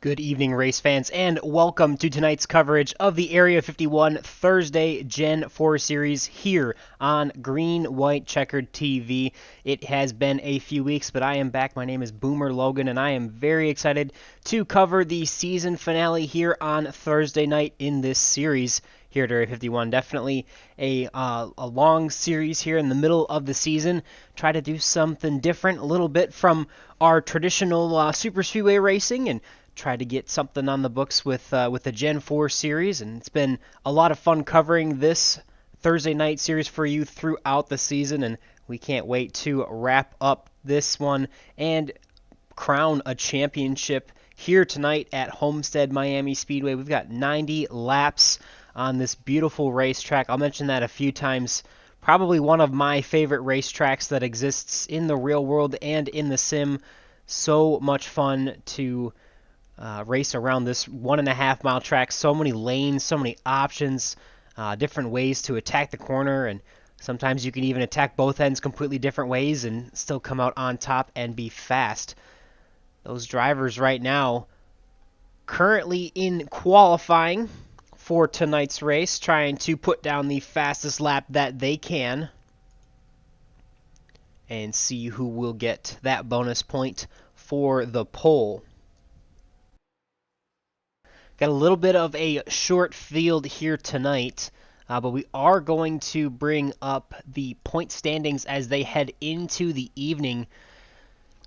Good evening, race fans, and welcome to tonight's coverage of the Area 51 Thursday Gen 4 Series here on Green White Checkered TV. It has been a few weeks, but I am back. My name is Boomer Logan, and I am very excited to cover the season finale here on Thursday night in this series here at Area 51. Definitely a long series here in the middle of the season. Try to do something different, a little bit from our traditional super speedway racing, and try to get something on the books with the Gen 4 series, and it's been a lot of fun covering this Thursday night series for you throughout the season, and we can't wait to wrap up this one and crown a championship here tonight at Homestead Miami Speedway. We've got 90 laps on this beautiful racetrack. I'll mention that a few times. Probably one of my favorite racetracks that exists in the real world and in the sim. So much fun to race around this 1.5 mile track. So many lanes, so many options, different ways to attack the corner, and sometimes you can even attack both ends completely different ways and still come out on top and be fast. Those drivers right now currently in qualifying for tonight's race, trying to put down the fastest lap that they can and see who will get that bonus point for the pole. Got a little bit of a short field here tonight, but we are going to bring up the point standings as they head into the evening.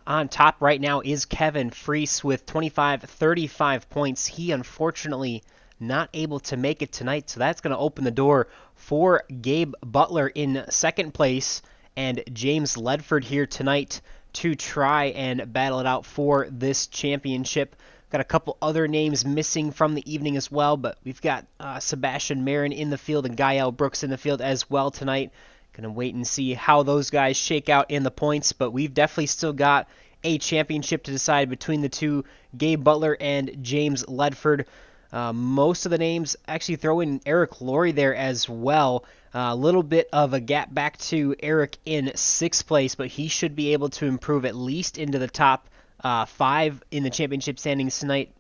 On top right now is Kevin Freese with 35 points. He unfortunately not able to make it tonight, so that's going to open the door for Gabe Butler in second place and James Ledford here tonight to try and battle it out for this championship. Got a couple other names missing from the evening as well, but we've got Sebastian Marin in the field and Gael Brooks in the field as well tonight. Gonna wait and see how those guys shake out in the points, but we've definitely still got a championship to decide between the two, Gabe Butler and James Ledford. Most of the names actually throw in Eric Laurie there as well. A little bit of a gap back to Eric in sixth place, but he should be able to improve at least into the top 5 in the championship standings tonight.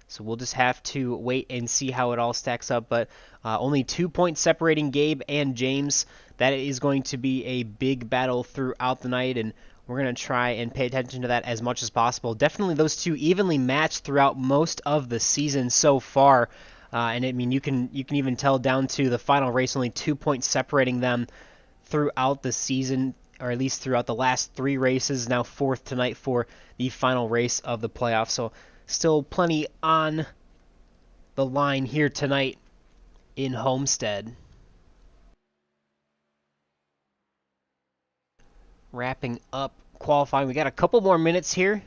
So we'll just have to wait and see how it all stacks up. But only 2 points separating Gabe and James. That is going to be a big battle throughout the night, and we're going to try and pay attention to that as much as possible. Definitely those two evenly matched throughout most of the season so far. And I mean, you can even tell down to the final race, only 2 points separating them throughout the season, or at least throughout the last 3 races. Now fourth tonight for the final race of the playoffs. So still plenty on the line here tonight in Homestead. Wrapping up qualifying. We got a couple more minutes here.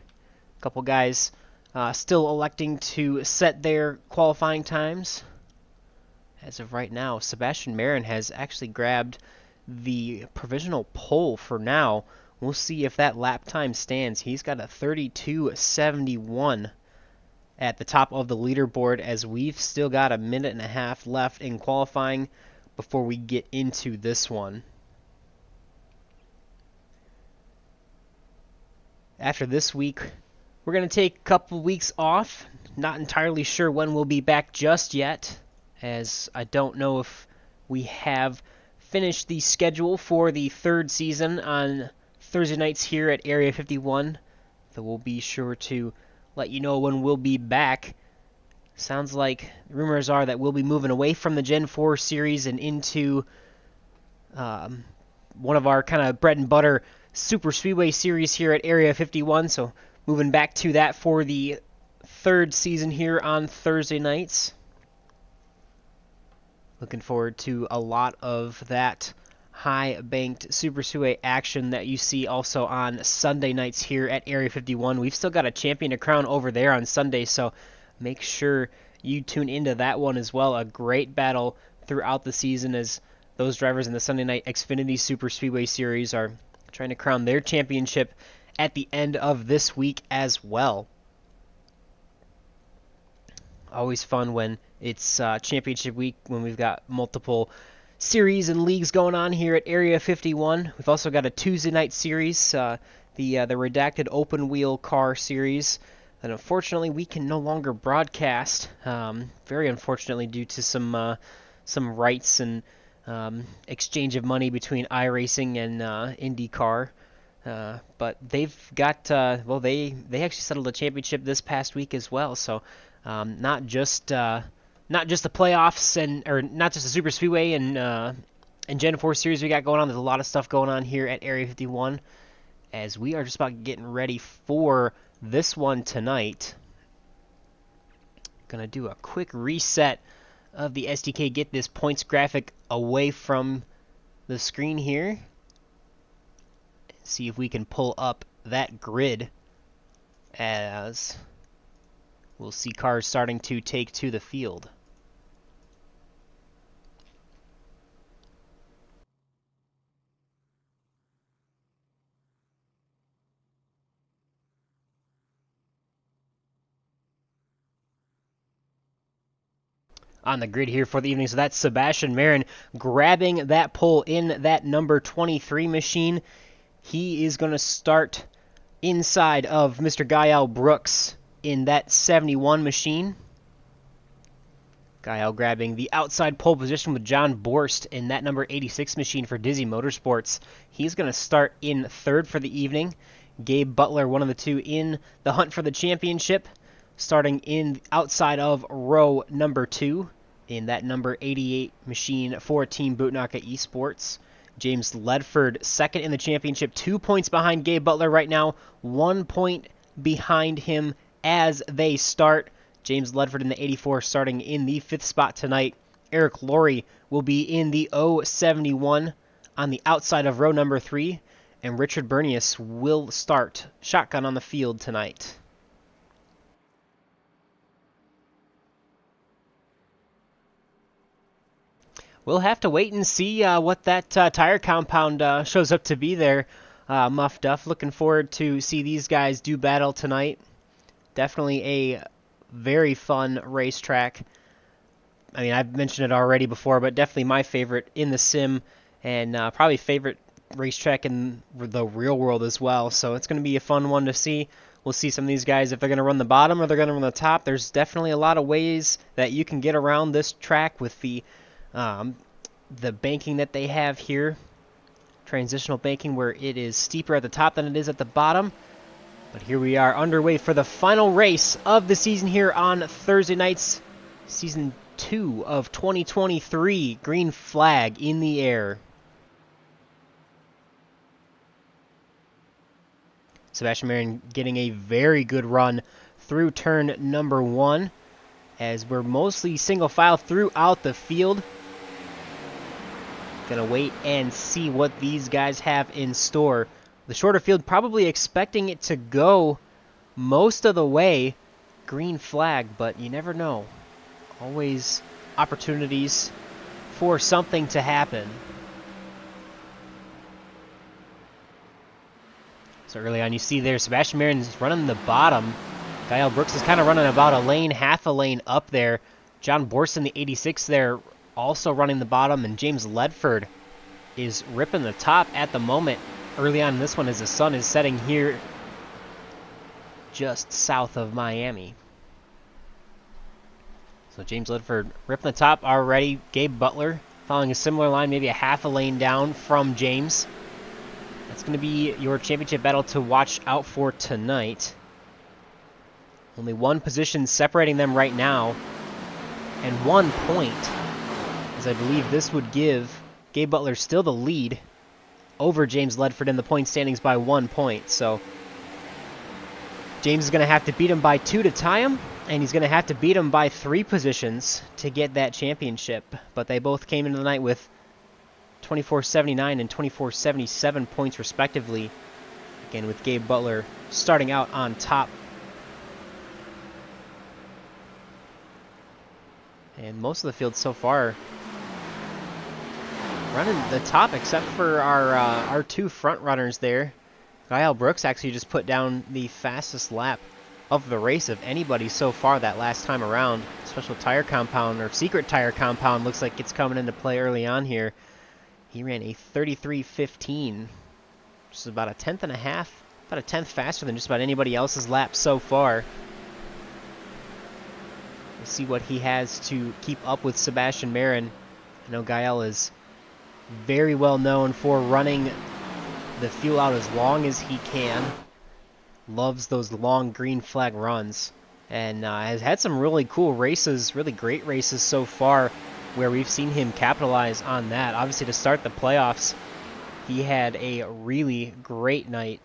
A couple guys still electing to set their qualifying times. As of right now, Sebastian Marin has actually grabbed the provisional pole for now. We'll see if that lap time stands. He's got a 32.71 at the top of the leaderboard, as we've still got a minute and a half left in qualifying before we get into this one. After this week, we're going to take a couple weeks off. Not entirely sure when we'll be back just yet, as I don't know if we have finished the schedule for the third season on Thursday nights here at Area 51. So we'll be sure to let you know when we'll be back. Sounds like rumors are that we'll be moving away from the Gen 4 series and into one of our kind of bread and butter Super Speedway series here at Area 51. So moving back to that for the third season here on Thursday nights. Looking forward to a lot of that high-banked Super Speedway action that you see also on Sunday nights here at Area 51. We've still got a champion to crown over there on Sunday, so make sure you tune into that one as well. A great battle throughout the season as those drivers in the Sunday night Xfinity Super Speedway Series are trying to crown their championship at the end of this week as well. Always fun when it's championship week, when we've got multiple series and leagues going on here at Area 51. We've also got a Tuesday night series, the Redacted Open Wheel Car Series. that unfortunately we can no longer broadcast. Very unfortunately, due to some rights and exchange of money between iRacing and IndyCar. But they've got well, they actually settled a championship this past week as well. So not just the playoffs or not just the Super Speedway and Gen 4 series we got going on. There's a lot of stuff going on here at Area 51 as we are just about getting ready for this one tonight. Gonna do a quick reset of the SDK, get this points graphic away from the screen here. See if we can pull up that grid as we'll see cars starting to take to the field. On the grid here for the evening, so that's Sebastian Marin grabbing that pole in that number 23 machine. He is going to start inside of Mr. Gael Brooks in that 71 machine. Gael grabbing the outside pole position with John Borst in that number 86 machine for Dizzy Motorsports. He's going to start in third for the evening. Gabe Butler, one of the two in the hunt for the championship, starting in outside of row number 2 in that number 88 machine for Team Bootnaka Esports. James Ledford, second in the championship, 2 points behind Gabe Butler right now, 1 point behind him as they start. James Ledford in the 84 starting in the 5th spot tonight. Eric Laurie will be in the 071 on the outside of row number 3, and Richard Bernius will start shotgun on the field tonight. We'll have to wait and see what that tire compound shows up to be there. Muff Duff, looking forward to see these guys do battle tonight. Definitely a very fun racetrack. I mean, I've mentioned it already before, but definitely my favorite in the sim, and probably favorite racetrack in the real world as well. So it's going to be a fun one to see. We'll see some of these guys if they're going to run the bottom or they're going to run the top. There's definitely a lot of ways that you can get around this track with the banking that they have here. Transitional banking where it is steeper at the top than it is at the bottom. But here we are underway for the final race of the season here on Thursday nights. Season 2 of 2023. Green flag in the air. Sebastian Marin getting a very good run through turn number 1 as we're mostly single file throughout the field. Gonna wait and see what these guys have in store. The shorter field probably expecting it to go most of the way green flag, but you never know. Always opportunities for something to happen. So early on you see there Sebastian Marin's running the bottom. Gael Brooks is kind of running about a lane, half a lane up there. John Borson, the 86 there, also running the bottom, and James Ledford is ripping the top at the moment early on in this one as the sun is setting here just south of Miami. So James Ledford ripping the top already. Gabe Butler following a similar line, maybe a half a lane down from James. That's going to be your championship battle to watch out for tonight. Only one position separating them right now, and 1 point, as I believe this would give Gabe Butler still the lead over James Ledford in the point standings by 1 point. So James is going to have to beat him by 2 to tie him, and he's going to have to beat him by 3 positions to get that championship. But they both came into the night with 24.79 and 24.77 points respectively. Again, with Gabe Butler starting out on top. And most of the field so far running the top, except for our 2 front runners there. Gael Brooks actually just put down the fastest lap of the race of anybody so far that last time around. Special tire compound, or secret tire compound, looks like it's coming into play early on here. He ran a 33.15, which is about a tenth and a half, about a tenth faster than just about anybody else's lap so far. We'll see what he has to keep up with Sebastian Marin. I know Gael is very well known for running the fuel out as long as he can. Loves those long green flag runs. And has had some really cool races, really great races so far, where we've seen him capitalize on that. Obviously, to start the playoffs, he had a really great night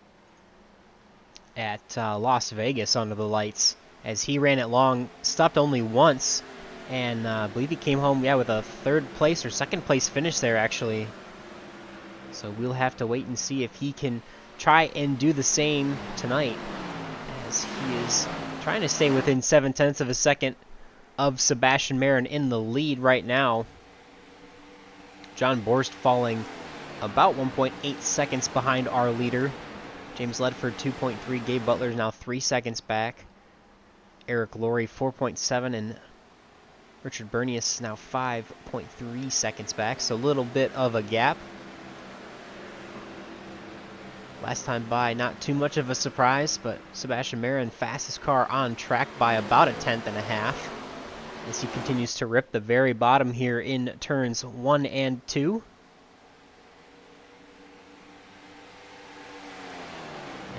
at Las Vegas under the lights, as he ran it long, stopped only once, and I believe he came home, with a third place or second place finish there, actually. So we'll have to wait and see if he can try and do the same tonight, as he is trying to stay within 0.7 of a second of Sebastian Marin in the lead right now. John Borst falling about 1.8 seconds behind our leader. James Ledford 2.3, Gabe Butler is now 3 seconds back. Eric Laurie 4.7, and Richard Bernius now 5.3 seconds back, so a little bit of a gap. Last time by, not too much of a surprise, but Sebastian Marin, fastest car on track by about 1/10 and a half, as he continues to rip the very bottom here in turns 1 and 2.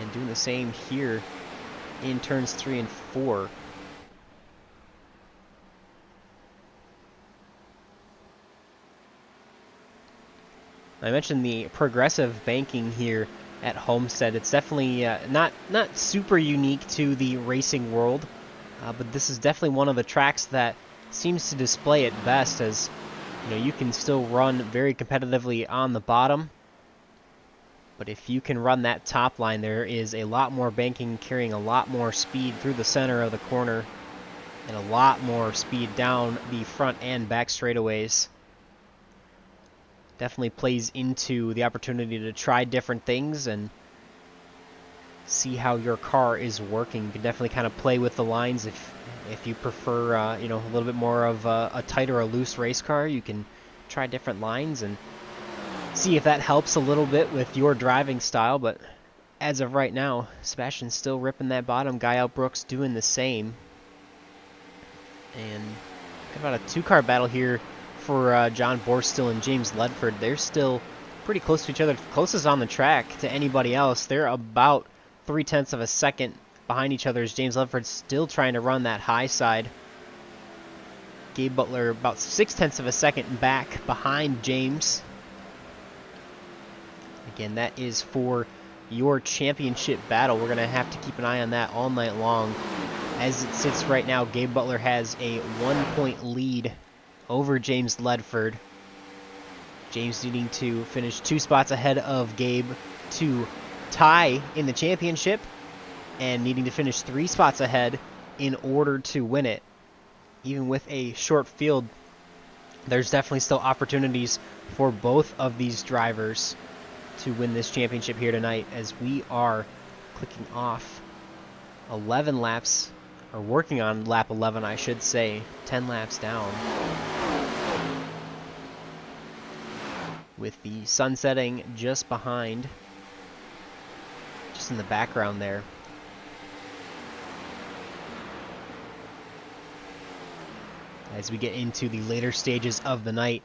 And doing the same here in turns 3 and 4. I mentioned the progressive banking here at Homestead. It's definitely not super unique to the racing world, but this is definitely one of the tracks that seems to display it best, as you can still run very competitively on the bottom, but if you can run that top line, there is a lot more banking, carrying a lot more speed through the center of the corner, and a lot more speed down the front and back straightaways. Definitely plays into the opportunity to try different things and see how your car is working. You can definitely kind of play with the lines if you prefer, a little bit more of a tight or a loose race car. You can try different lines and see if that helps a little bit with your driving style. But as of right now, Sebastian's still ripping that bottom. Gael Brooks doing the same. And got about a two-car battle here for John Borstel and James Ledford. They're still pretty close to each other, closest on the track to anybody else. They're about 0.3 of a second behind each other, as James Ledford's still trying to run that high side. Gabe Butler about 0.6 of a second back behind James. Again, that is for your championship battle. We're going to have to keep an eye on that all night long. As it sits right now, Gabe Butler has a 1-point lead over James Ledford. James needing to finish 2 spots ahead of Gabe to tie in the championship, and needing to finish 3 spots ahead in order to win it. Even with a short field, there's definitely still opportunities for both of these drivers to win this championship here tonight, as we are clicking off 11 laps, or working on lap 11, I should say, 10 laps down, with the sun setting just behind, just in the background there. As we get into the later stages of the night,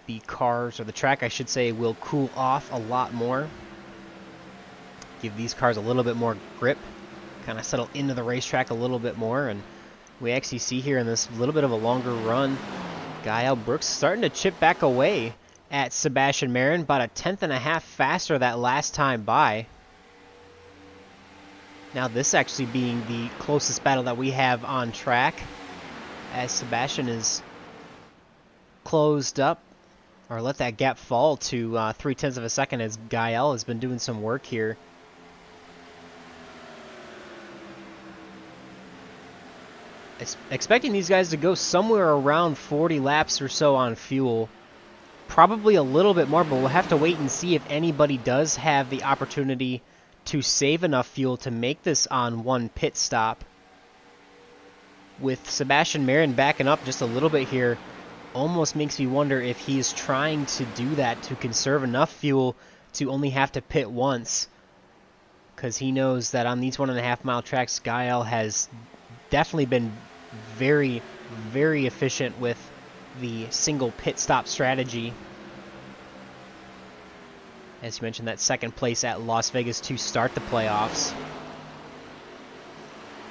the cars, or the track I should say, will cool off a lot more. Give these cars a little bit more grip, kind of settle into the racetrack a little bit more, and we actually see here in this little bit of a longer run, Gael Brooks starting to chip back away at Sebastian Marin, about 1/10 and a half faster that last time by. Now this actually being the closest battle that we have on track, as Sebastian is closed up, or let that gap fall to 0.3 of a second, as Gael has been doing some work here. Expecting these guys to go somewhere around 40 laps or so on fuel. Probably a little bit more, but we'll have to wait and see if anybody does have the opportunity to save enough fuel to make this on one pit stop. With Sebastian Marin backing up just a little bit here, almost makes me wonder if he's trying to do that to conserve enough fuel to only have to pit once, because he knows that on these 1.5 mile tracks, Gael has definitely been very, very efficient with the single pit stop strategy. As you mentioned, that second place at Las Vegas to start the playoffs.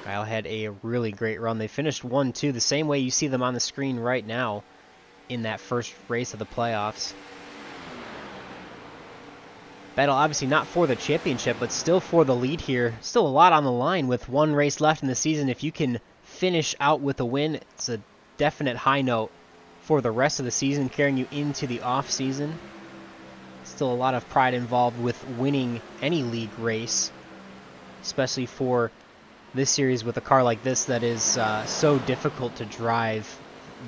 Kyle had a really great run. They finished 1-2, the same way you see them on the screen right now in that first race of the playoffs. Battle obviously not for the championship, but still for the lead here. Still a lot on the line with one race left in the season. If you can finish out with a win, it's a definite high note for the rest of the season, carrying you into the off season. Still a lot of pride involved with winning any league race, especially for this series with a car like this that is so difficult to drive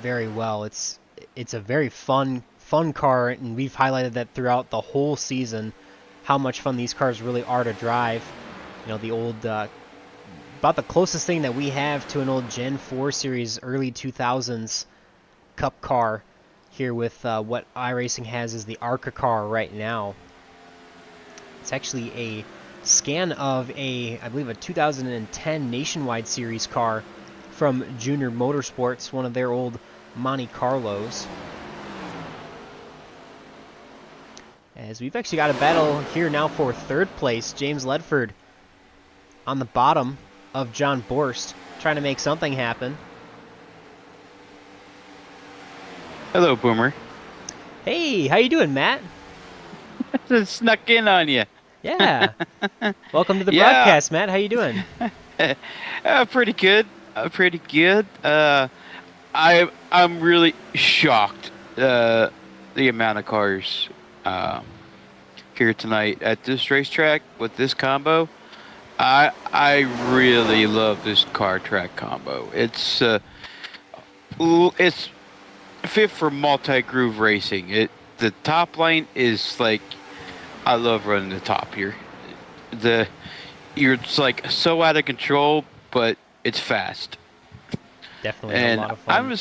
very well. It's a very fun car, and we've highlighted that throughout the whole season, how much fun these cars really are to drive. You know, the old, about the closest thing that we have to an old Gen 4 series, early 2000s Cup car here with what iRacing has is the ARCA car right now. It's actually a scan of I believe a 2010 Nationwide Series car from Junior Motorsports, one of their old Monte Carlos. As we've actually got a battle here now for third place. James Ledford on the bottom of John Borst, trying to make something happen. Hello, Boomer. Hey, how you doing, Matt? Just snuck in on you. Yeah. Welcome to the broadcast, Matt. How you doing? Pretty good. Pretty good. I'm really shocked the amount of cars here tonight at this racetrack with this combo. I really love this car track combo. It's fit for multi-groove racing. The top lane is like, I love running the top here. It's like so out of control, but it's fast. Definitely a lot of fun.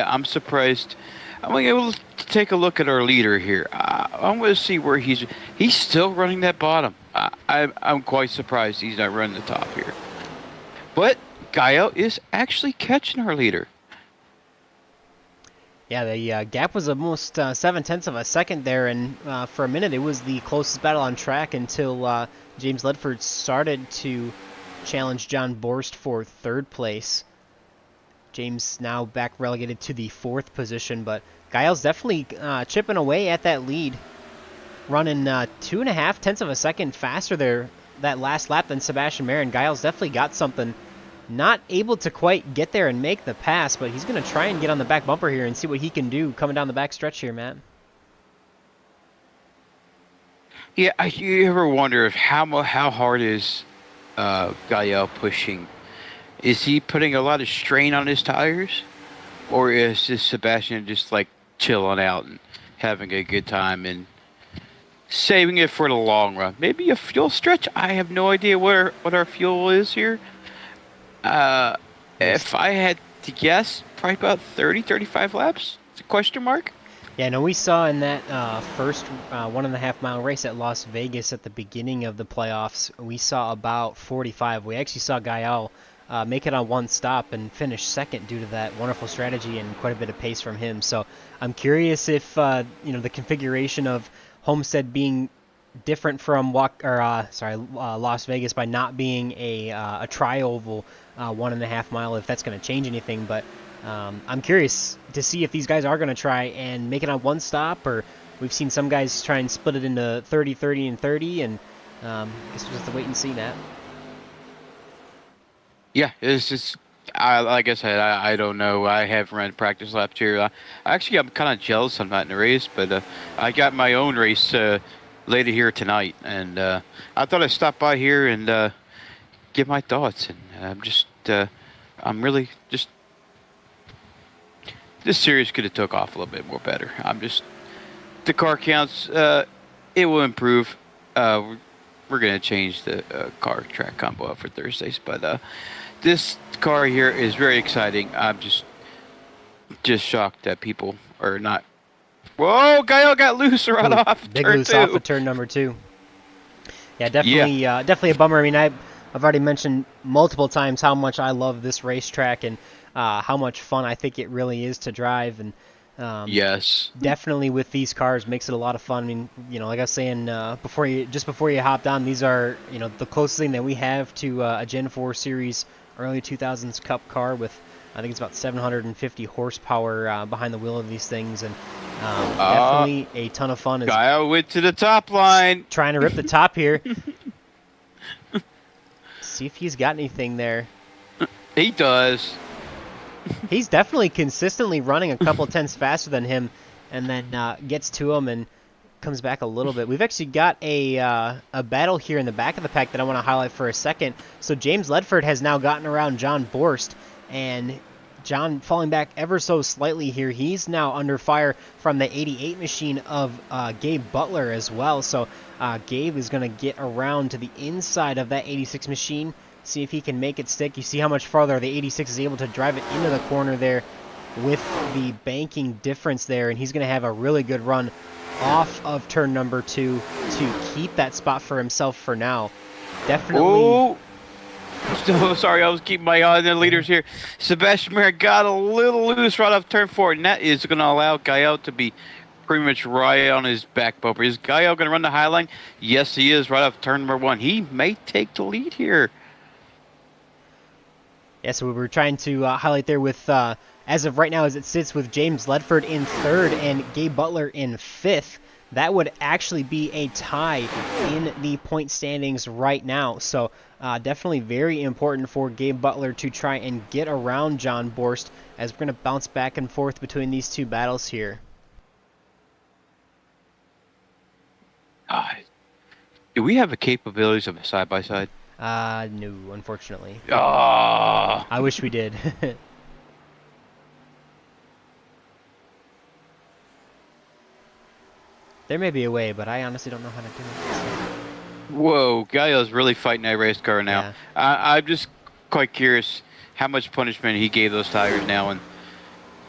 I'm surprised. I'm able to take a look at our leader here. I'm going to see where he's still running that bottom. I'm quite surprised he's not running the top here. But Gael is actually catching our leader. Yeah, the gap was almost 0.7 of a second there, and for a minute it was the closest battle on track until James Ledford started to challenge John Borst for third place. James now back relegated to the fourth position, but Gael's definitely chipping away at that lead, running 2.5 of a second faster there that last lap than Sebastian Marin. Gael's definitely got something. Not able to quite get there and make the pass, but he's going to try and get on the back bumper here and see what he can do coming down the back stretch here, Matt. Yeah, you ever wonder how hard is Gael pushing? Is he putting a lot of strain on his tires? Or is this Sebastian just like chilling out and having a good time and saving it for the long run? Maybe a fuel stretch? I have no idea what our fuel is here. If I had to guess, probably about 35 laps? It's a question mark? Yeah, no, we saw in that first 1.5 mile race at Las Vegas at the beginning of the playoffs, we saw about 45. We actually saw Gael make it on one stop and finish second due to that wonderful strategy and quite a bit of pace from him. So I'm curious if the configuration of Homestead being different from Las Vegas by not being a tri-oval 1.5 mile, if that's going to change anything. But I'm curious to see if these guys are going to try and make it on one stop, or we've seen some guys try and split it into 30, 30, and 30, and I guess we'll just have to wait and see that. Yeah, it's just, like I said, I don't know. I haven't run practice laps here. I'm kind of jealous I'm not in the race, but I got my own race later here tonight, and I thought I'd stop by here and give my thoughts. And I'm really just, this series could have took off a little bit more better. The car counts, it will improve. We're going to change the car track combo up for Thursdays, but this car here is very exciting. I'm just shocked that people are not. Whoa, Gael got loose right off big turn loose two. Off of turn number 2. Yeah, definitely a bummer. I mean, I've already mentioned multiple times how much I love this racetrack and how much fun I think it really is to drive. And Yes. definitely with these cars makes it a lot of fun. I mean, like I was saying before you hopped on, these are the closest thing that we have to a Gen 4 Series early 2000s Cup car with I think it's about 750 horsepower behind the wheel of these things, and definitely a ton of fun. Is Kyle went to the top line. trying to rip the top here. See if he's got anything there. He does. He's definitely consistently running a couple tenths faster than him, and then gets to him and comes back a little bit. We've actually got a battle here in the back of the pack that I want to highlight for a second. So James Ledford has now gotten around John Borst, and John falling back ever so slightly here. He's now under fire from the 88 machine of Gabe Butler as well. So Gabe is going to get around to the inside of that 86 machine, see if he can make it stick. You see how much farther the 86 is able to drive it into the corner there with the banking difference there, and he's going to have a really good run off of turn number 2 to keep that spot for himself for now. Definitely. Oh, so sorry, I was keeping my eye on the leaders here. Sebastian Mayer got a little loose right off turn 4, and that is going to allow Gael to be pretty much right on his back bumper. Is Gael going to run the high line? Yes, he is, right off turn number 1. He may take the lead here. Yeah, so we were trying to highlight there with, as of right now, as it sits with James Ledford in 3rd and Gabe Butler in 5th. That would actually be a tie in the point standings right now. So definitely very important for Gabe Butler to try and get around John Borst, as we're going to bounce back and forth between these two battles here. Do we have the capabilities of a side-by-side? No, unfortunately. Oh. I wish we did. There may be a way, but I honestly don't know how to do it. Whoa, Gael's really fighting that race car now. Yeah. I'm just quite curious how much punishment he gave those tires now, and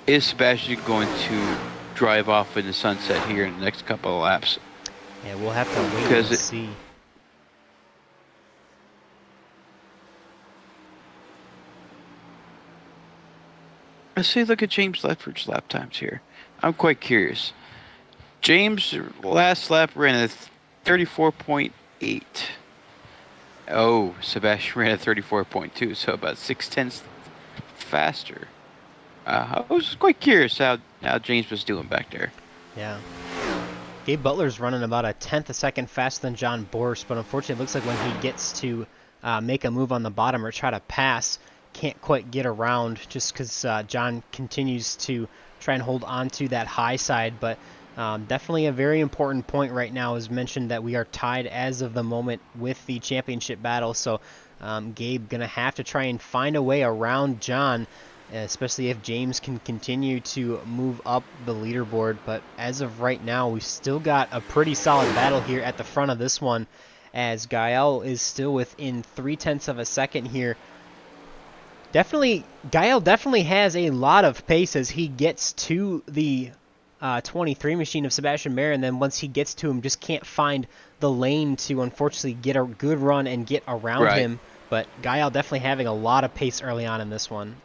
is Sebastian going to drive off in the sunset here in the next couple of laps? Yeah, we'll have to wait and see. Let's see, look at James Ledford's lap times here. I'm quite curious. James, last lap ran at 34.8. Oh, Sebastian ran at 34.2, so about 6/10 faster. I was quite curious how James was doing back there. Yeah. Gabe Butler's running about a tenth a second faster than John Borst, but unfortunately it looks like when he gets to make a move on the bottom or try to pass, can't quite get around just because John continues to try and hold on to that high side. But definitely a very important point right now is mentioned that we are tied as of the moment with the championship battle. So Gabe going to have to try and find a way around John, especially if James can continue to move up the leaderboard. But as of right now, we've still got a pretty solid battle here at the front of this one, as Gael is still within 0.3 of a second here. Gael definitely has a lot of pace as he gets to the 23 machine of Sebastian Mayer, and then once he gets to him, just can't find the lane to unfortunately get a good run and get around him. But Gael definitely having a lot of pace early on in this one.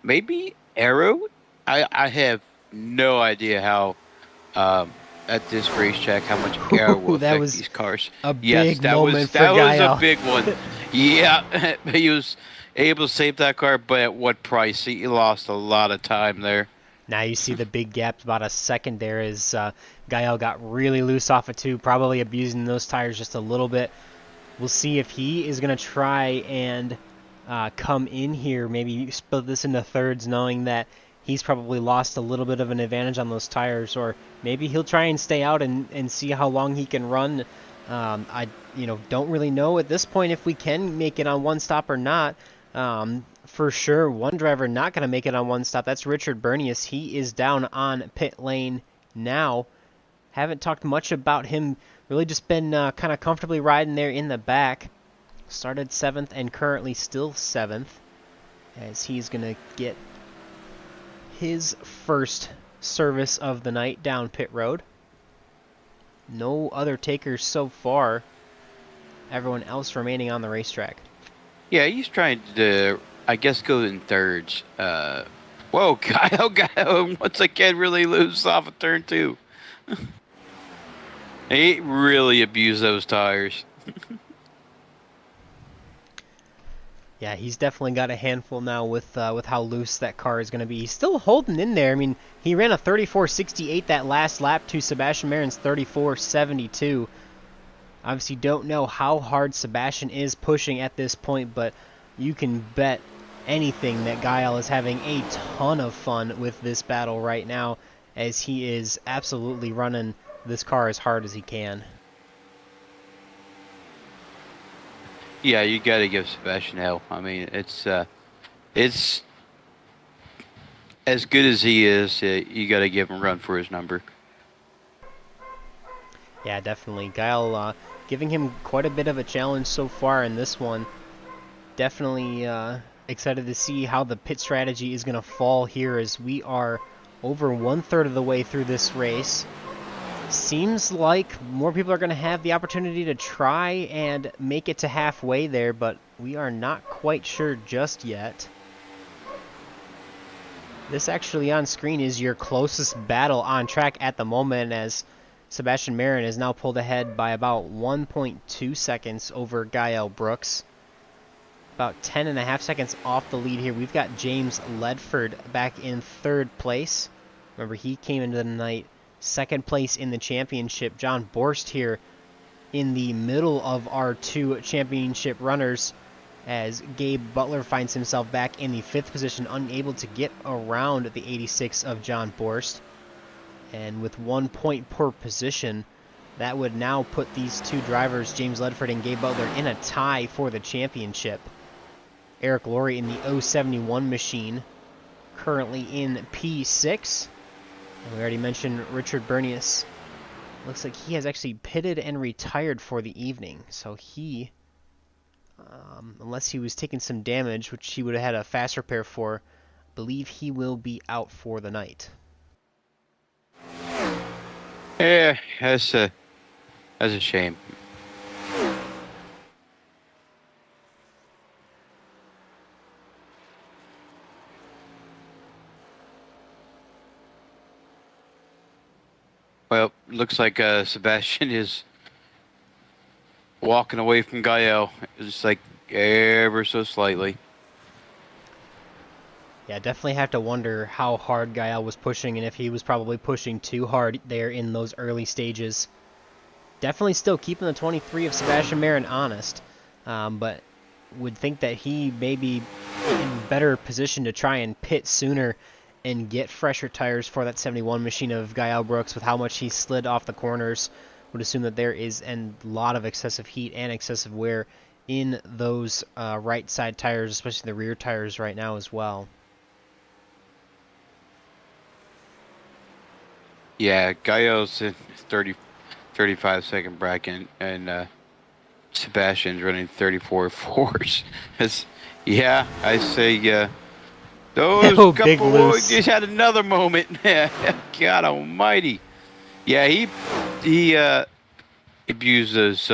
Maybe aero? I have no idea how at this racetrack how much aero will affect these cars. A big moment for Gael. That was a big one. Yeah, he was able to save that car, but at what price? He lost a lot of time there. Now you see the big gap, about a second there, as Gael got really loose off of 2, probably abusing those tires just a little bit. We'll see if he is going to try and come in here, maybe split this into thirds, knowing that he's probably lost a little bit of an advantage on those tires, or maybe he'll try and stay out and see how long he can run. I don't really know at this point if we can make it on one stop or not. For sure, one driver not going to make it on one stop. That's Richard Bernius. He is down on pit lane now. Haven't talked much about him. Really just been kind of comfortably riding there in the back. Started 7th and currently still 7th, as he's going to get his first service of the night down pit road. No other takers so far, everyone else remaining on the racetrack. Yeah, he's trying to, I guess, go in thirds. Whoa, Kyle, once again, really loose off of turn 2. He really abused those tires. Yeah, he's definitely got a handful now with how loose that car is going to be. He's still holding in there. I mean, he ran a 34.68 that last lap to Sebastian Marin's 34.72. Obviously, don't know how hard Sebastian is pushing at this point, but you can bet anything that Gael is having a ton of fun with this battle right now, as he is absolutely running this car as hard as he can. Yeah, you got to give Sebastian hell. I mean, it's as good as he is. You got to give him a run for his number. Yeah, definitely. Gael giving him quite a bit of a challenge so far in this one. Definitely excited to see how the pit strategy is going to fall here, as we are over 1/3 of the way through this race. Seems like more people are going to have the opportunity to try and make it to halfway there, but we are not quite sure just yet. This actually on screen is your closest battle on track at the moment, as Sebastian Marin is now pulled ahead by about 1.2 seconds over Gael Brooks. About 10.5 seconds off the lead here. We've got James Ledford back in 3rd place. Remember, he came into the night 2nd place in the championship. John Borst here in the middle of our 2 championship runners, as Gabe Butler finds himself back in the 5th position, unable to get around the 86 of John Borst. And with 1 point per position, that would now put these 2 drivers, James Ledford and Gabe Butler, in a tie for the championship. Eric Laurie in the 071 machine, currently in P6. And we already mentioned Richard Bernius. Looks like he has actually pitted and retired for the evening. So he, unless he was taking some damage, which he would have had a fast repair for, believe he will be out for the night. Yeah, that's a shame. Well, looks like Sebastian is walking away from Gael, just like ever so slightly. Yeah, definitely have to wonder how hard Gael was pushing, and if he was probably pushing too hard there in those early stages. Definitely still keeping the 23 of Sebastian Marin honest, but would think that he may be in better position to try and pit sooner and get fresher tires for that 71 machine of Gael Brooks. With how much he slid off the corners, would assume that there is a lot of excessive heat and excessive wear in those right side tires, especially the rear tires right now as well. Yeah, Gael's in 35 second bracket, and Sebastian's running 34 fours. Yeah, I say those Oh, couple big loose. just had another moment. God almighty. Yeah, he abused those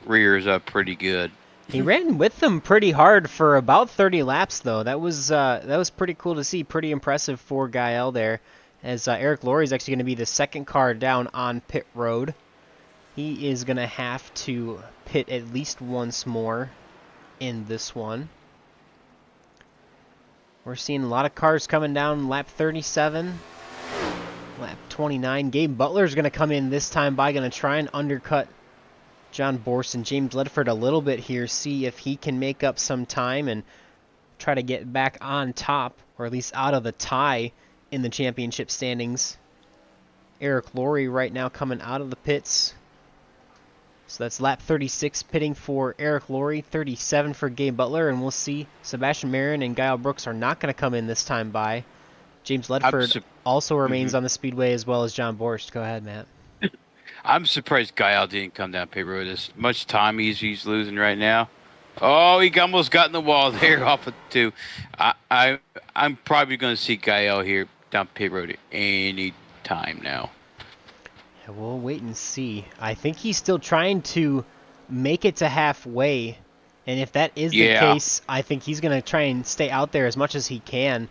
rears up pretty good. He ran with them pretty hard for about 30 laps, though. That was pretty cool to see. Pretty impressive for Gael there, as Eric Laurie is actually going to be the 2nd car down on pit road. He is going to have to pit at least once more in this one. We're seeing a lot of cars coming down lap 37, lap 29. Gabe Butler is going to come in this time by, going to try and undercut John Borst and James Ledford a little bit here, see if he can make up some time and try to get back on top, or at least out of the tie in the championship standings. Eric Laurie right now coming out of the pits. So that's lap 36 pitting for Eric Laurie, 37 for Gabe Butler, and we'll see Sebastian Marin and Gael Brooks are not going to come in this time by. James Ledford also remains on the speedway, as well as John Borst. Go ahead, Matt. I'm surprised Gael didn't come down pit road. As much time he's losing right now. Oh, he almost got in the wall there off of 2. I'm probably going to see Gael here down pit road any time now. Yeah, we'll wait and see. I think he's still trying to make it to halfway. And if that is the Yeah. case, I think he's going to try and stay out there as much as he can.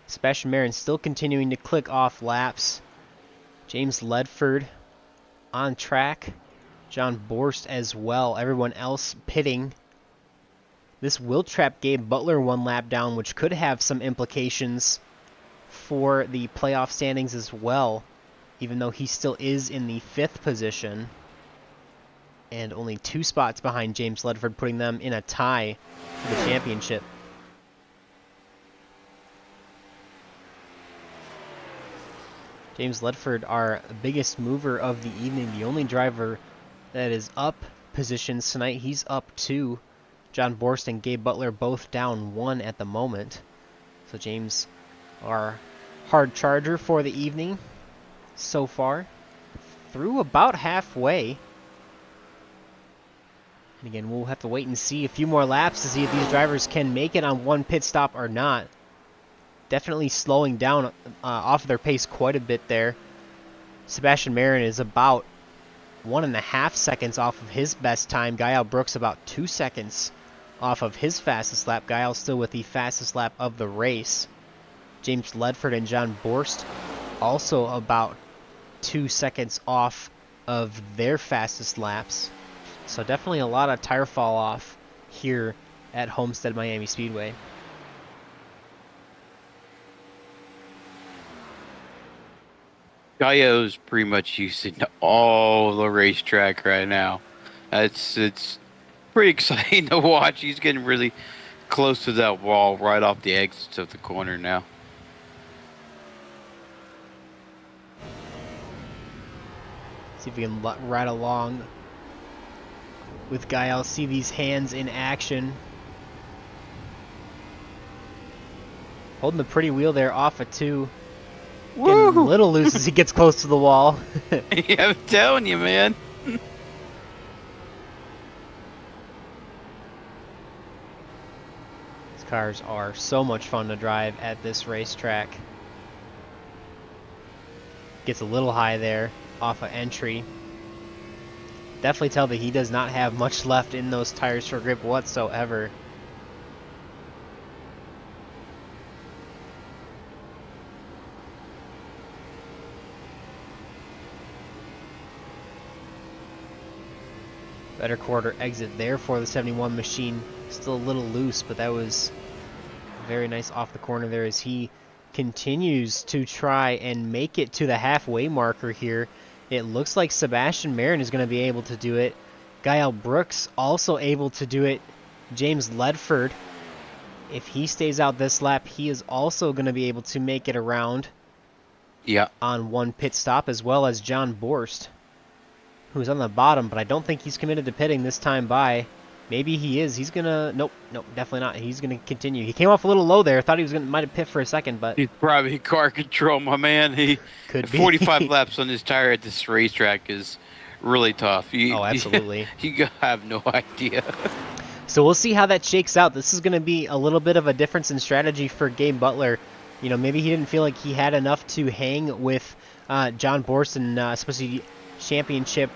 Sebastian Marin still continuing to click off laps. James Ledford on track. John Borst as well. Everyone else pitting. This will trap Gabe Butler 1 lap down, which could have some implications for the playoff standings as well, even though he still is in the 5th position and only 2 spots behind James Ledford, putting them in a tie for the championship. James Ledford, our biggest mover of the evening, the only driver that is up positions tonight. He's up 2. John Borst and Gabe Butler both down 1 at the moment. So James, our hard charger for the evening so far, through about halfway. And again, we'll have to wait and see a few more laps to see if these drivers can make it on 1 pit stop or not. Definitely slowing down off of their pace quite a bit there. Sebastian Marin is about 1.5 seconds off of his best time. Gael Brooks about 2 seconds off of his fastest lap. Gael still with the fastest lap of the race. James Ledford and John Borst also about 2 seconds off of their fastest laps. So definitely a lot of tire fall off here at Homestead Miami Speedway. Gallo's pretty much using all the racetrack right now. It's pretty exciting to watch. He's getting really close to that wall right off the exits of the corner now. See if we can ride along with Gael. See these hands in action. Holding the pretty wheel there off of 2. Woo! Getting a little loose as he gets close to the wall. Yeah, I'm telling you, man. These cars are so much fun to drive at this racetrack. Gets a little high there off of entry. Definitely tell that he does not have much left in those tires for grip whatsoever. Better quarter exit there for the 71 machine. Still a little loose, but that was very nice off the corner there as he continues to try and make it to the halfway marker here. It looks like Sebastian Marin is going to be able to do it. Gael Brooks also able to do it. James Ledford, if he stays out this lap, he is also going to be able to make it around on 1 pit stop, as well as John Borst, who's on the bottom, but I don't think he's committed to pitting this time by. Maybe he is. He's gonna... Nope, definitely not. He's gonna continue. He came off a little low there. Thought he was gonna might have pit for a second, but He's probably car control, my man. He could be. 45 laps on his tire at this racetrack is really tough. Oh, absolutely. You have no idea. So we'll see how that shakes out. This is gonna be a little bit of a difference in strategy for Gabe Butler. You know, maybe he didn't feel like he had enough to hang with John Borst and especially championship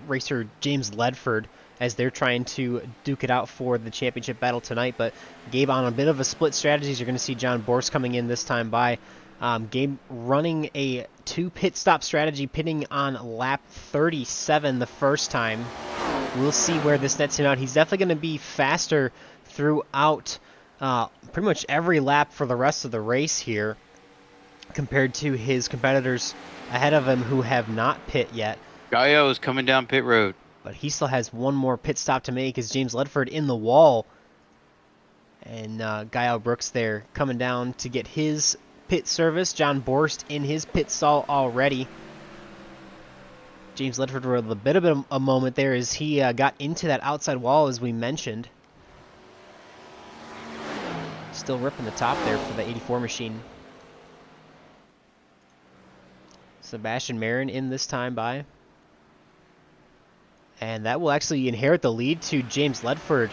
racer James Ledford as they're trying to duke it out for the championship battle tonight. But Gabe on a bit of a split strategies. You're going to see John Borst coming in this time by. Gabe running a 2 pit stop strategy, pitting on lap 37 the first time. We'll see where this nets him out. He's definitely going to be faster throughout pretty much every lap for the rest of the race here compared to his competitors ahead of him who have not pit yet. Gallo is coming down pit road. But he still has 1 more pit stop to make as James Ledford in the wall. And Gael Brooks there coming down to get his pit service. John Borst in his pit stall already. James Ledford with a bit of a moment there as he got into that outside wall as we mentioned. Still ripping the top there for the 84 machine. Sebastian Marin in this time by. And that will actually inherit the lead to James Ledford.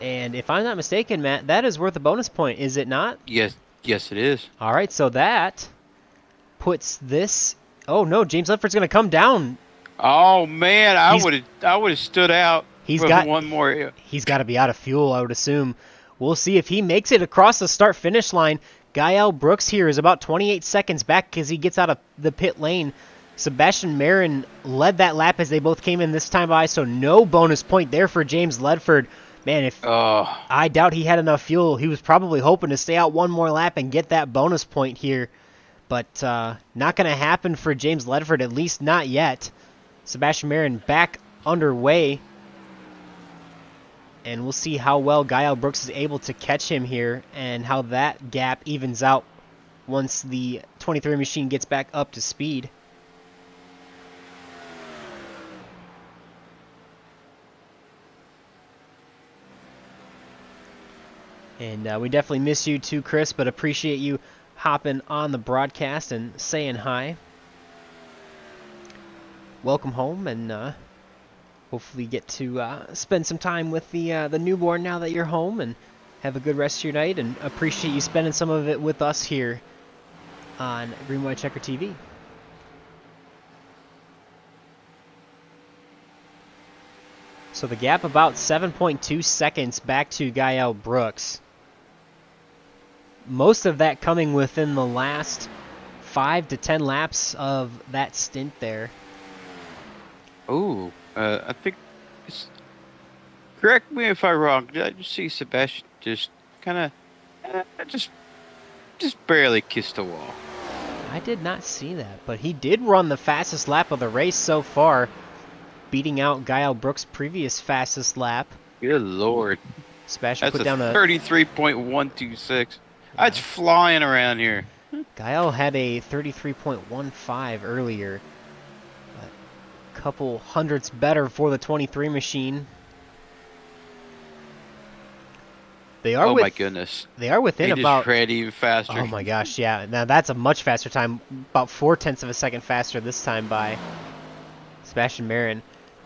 And if I'm not mistaken, Matt, that is worth a bonus point, is it not? Yes, it is. All right, so that puts this... Oh, no, James Ledford's going to come down Oh man, He's I would have stood out he's with got one more. he's got to be out of fuel, I would assume. We'll see if he makes it across the start finish line. Gael Brooks here is about 28 seconds back as he gets out of the pit lane. Sebastian Marin led that lap as they both came in this time by, so no bonus point there for James Ledford. Man, if Oh, I doubt he had enough fuel, he was probably hoping to stay out one more lap and get that bonus point here. But not going to happen for James Ledford, at least not yet. Sebastian Marin back underway. And we'll see how well Gael Brooks is able to catch him here and how that gap evens out once the 23 machine gets back up to speed. And we definitely miss you too, Chris, but appreciate you hopping on the broadcast and saying hi. Welcome home, and hopefully get to spend some time with the newborn now that you're home, and have a good rest of your night, and appreciate you spending some of it with us here on Green White Checker TV. So the gap about 7.2 seconds back to Gael Brooks. Most of that coming within the last 5 to 10 laps of that stint there. ooh, I think. Correct me if I'm wrong. Did I just see Sebastian just kind of, just barely kiss the wall? I did not see that, but he did run the fastest lap of the race so far, beating out Gael Brooks' previous fastest lap. Good lord. Sebastian That's put down a 33.126. That's flying around here. Gael had a 33.15 earlier. A couple hundredths better for the 23 machine. They are Oh my goodness. They are within He about. just ran even faster. Oh my gosh, yeah. Now that's a much faster time. About 0.4 of a second faster this time by Sebastian Marin.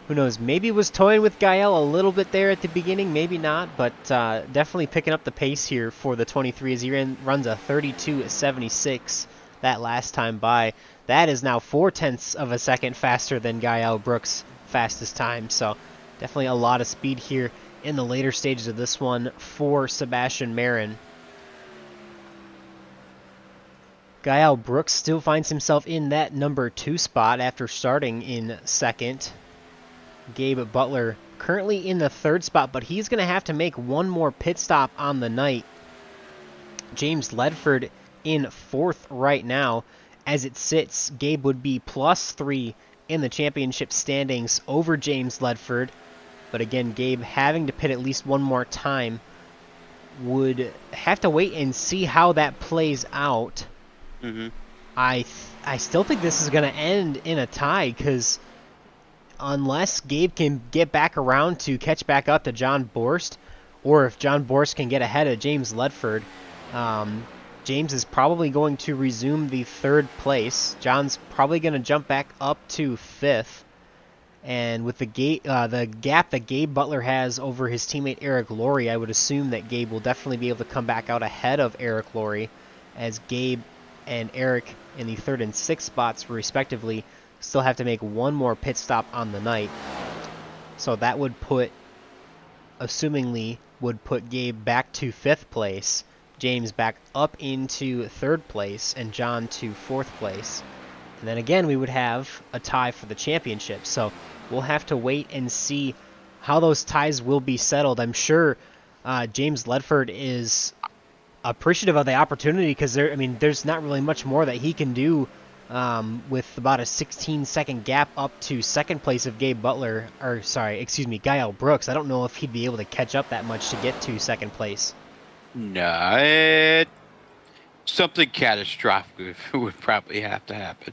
Who knows? Maybe was toying with Gael a little bit there at the beginning. Maybe not, but definitely picking up the pace here for the 23 as he runs a 32.76 that last time by. That is now 0.4 of a second faster than Gael Brooks' fastest time. So definitely a lot of speed here in the later stages of this one for Sebastian Marin. Gael Brooks still finds himself in that number 2 spot after starting in second. Gabe Butler currently in the 3rd spot, but he's going to have to make one more pit stop on the night. James Ledford in 4th right now. As it sits, Gabe would be +3 in the championship standings over James Ledford. But again, Gabe having to pit at least one more time. Would have to wait and see how that plays out. Mm-hmm. I still think this is going to end in a tie, because unless Gabe can get back around to catch back up to John Borst, or if John Borst can get ahead of James Ledford, James is probably going to resume the 3rd place. John's probably going to jump back up to 5th. And with the gap that Gabe Butler has over his teammate Eric Laurie, I would assume that Gabe will definitely be able to come back out ahead of Eric Laurie, as Gabe and Eric in the 3rd and 6th spots, respectively, still have to make one more pit stop on the night. So that would assumingly put Gabe back to 5th place, James back up into 3rd place, and John to 4th place. And then again, we would have a tie for the championship. So we'll have to wait and see how those ties will be settled. I'm sure James Ledford is appreciative of the opportunity, because there's not really much more that he can do with about a 16-second gap up to 2nd place of Gabe Butler, Gael Brooks. I don't know if he'd be able to catch up that much to get to 2nd place. No, something catastrophic would probably have to happen.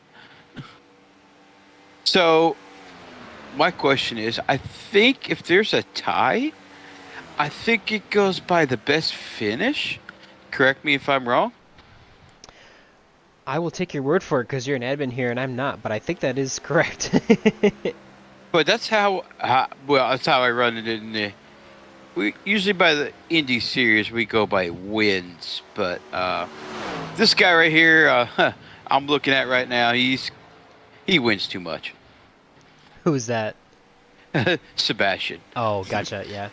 So, my question is, I think if there's a tie, I think it goes by the best finish. Correct me if I'm wrong. I will take your word for it, because you're an admin here and I'm not, but I think that is correct. But that's that's how I run it in the. We usually by the Indy Series we go by wins, but this guy right here, I'm looking at right now, he wins too much. Who's that? Sebastian. Oh, gotcha. Yeah.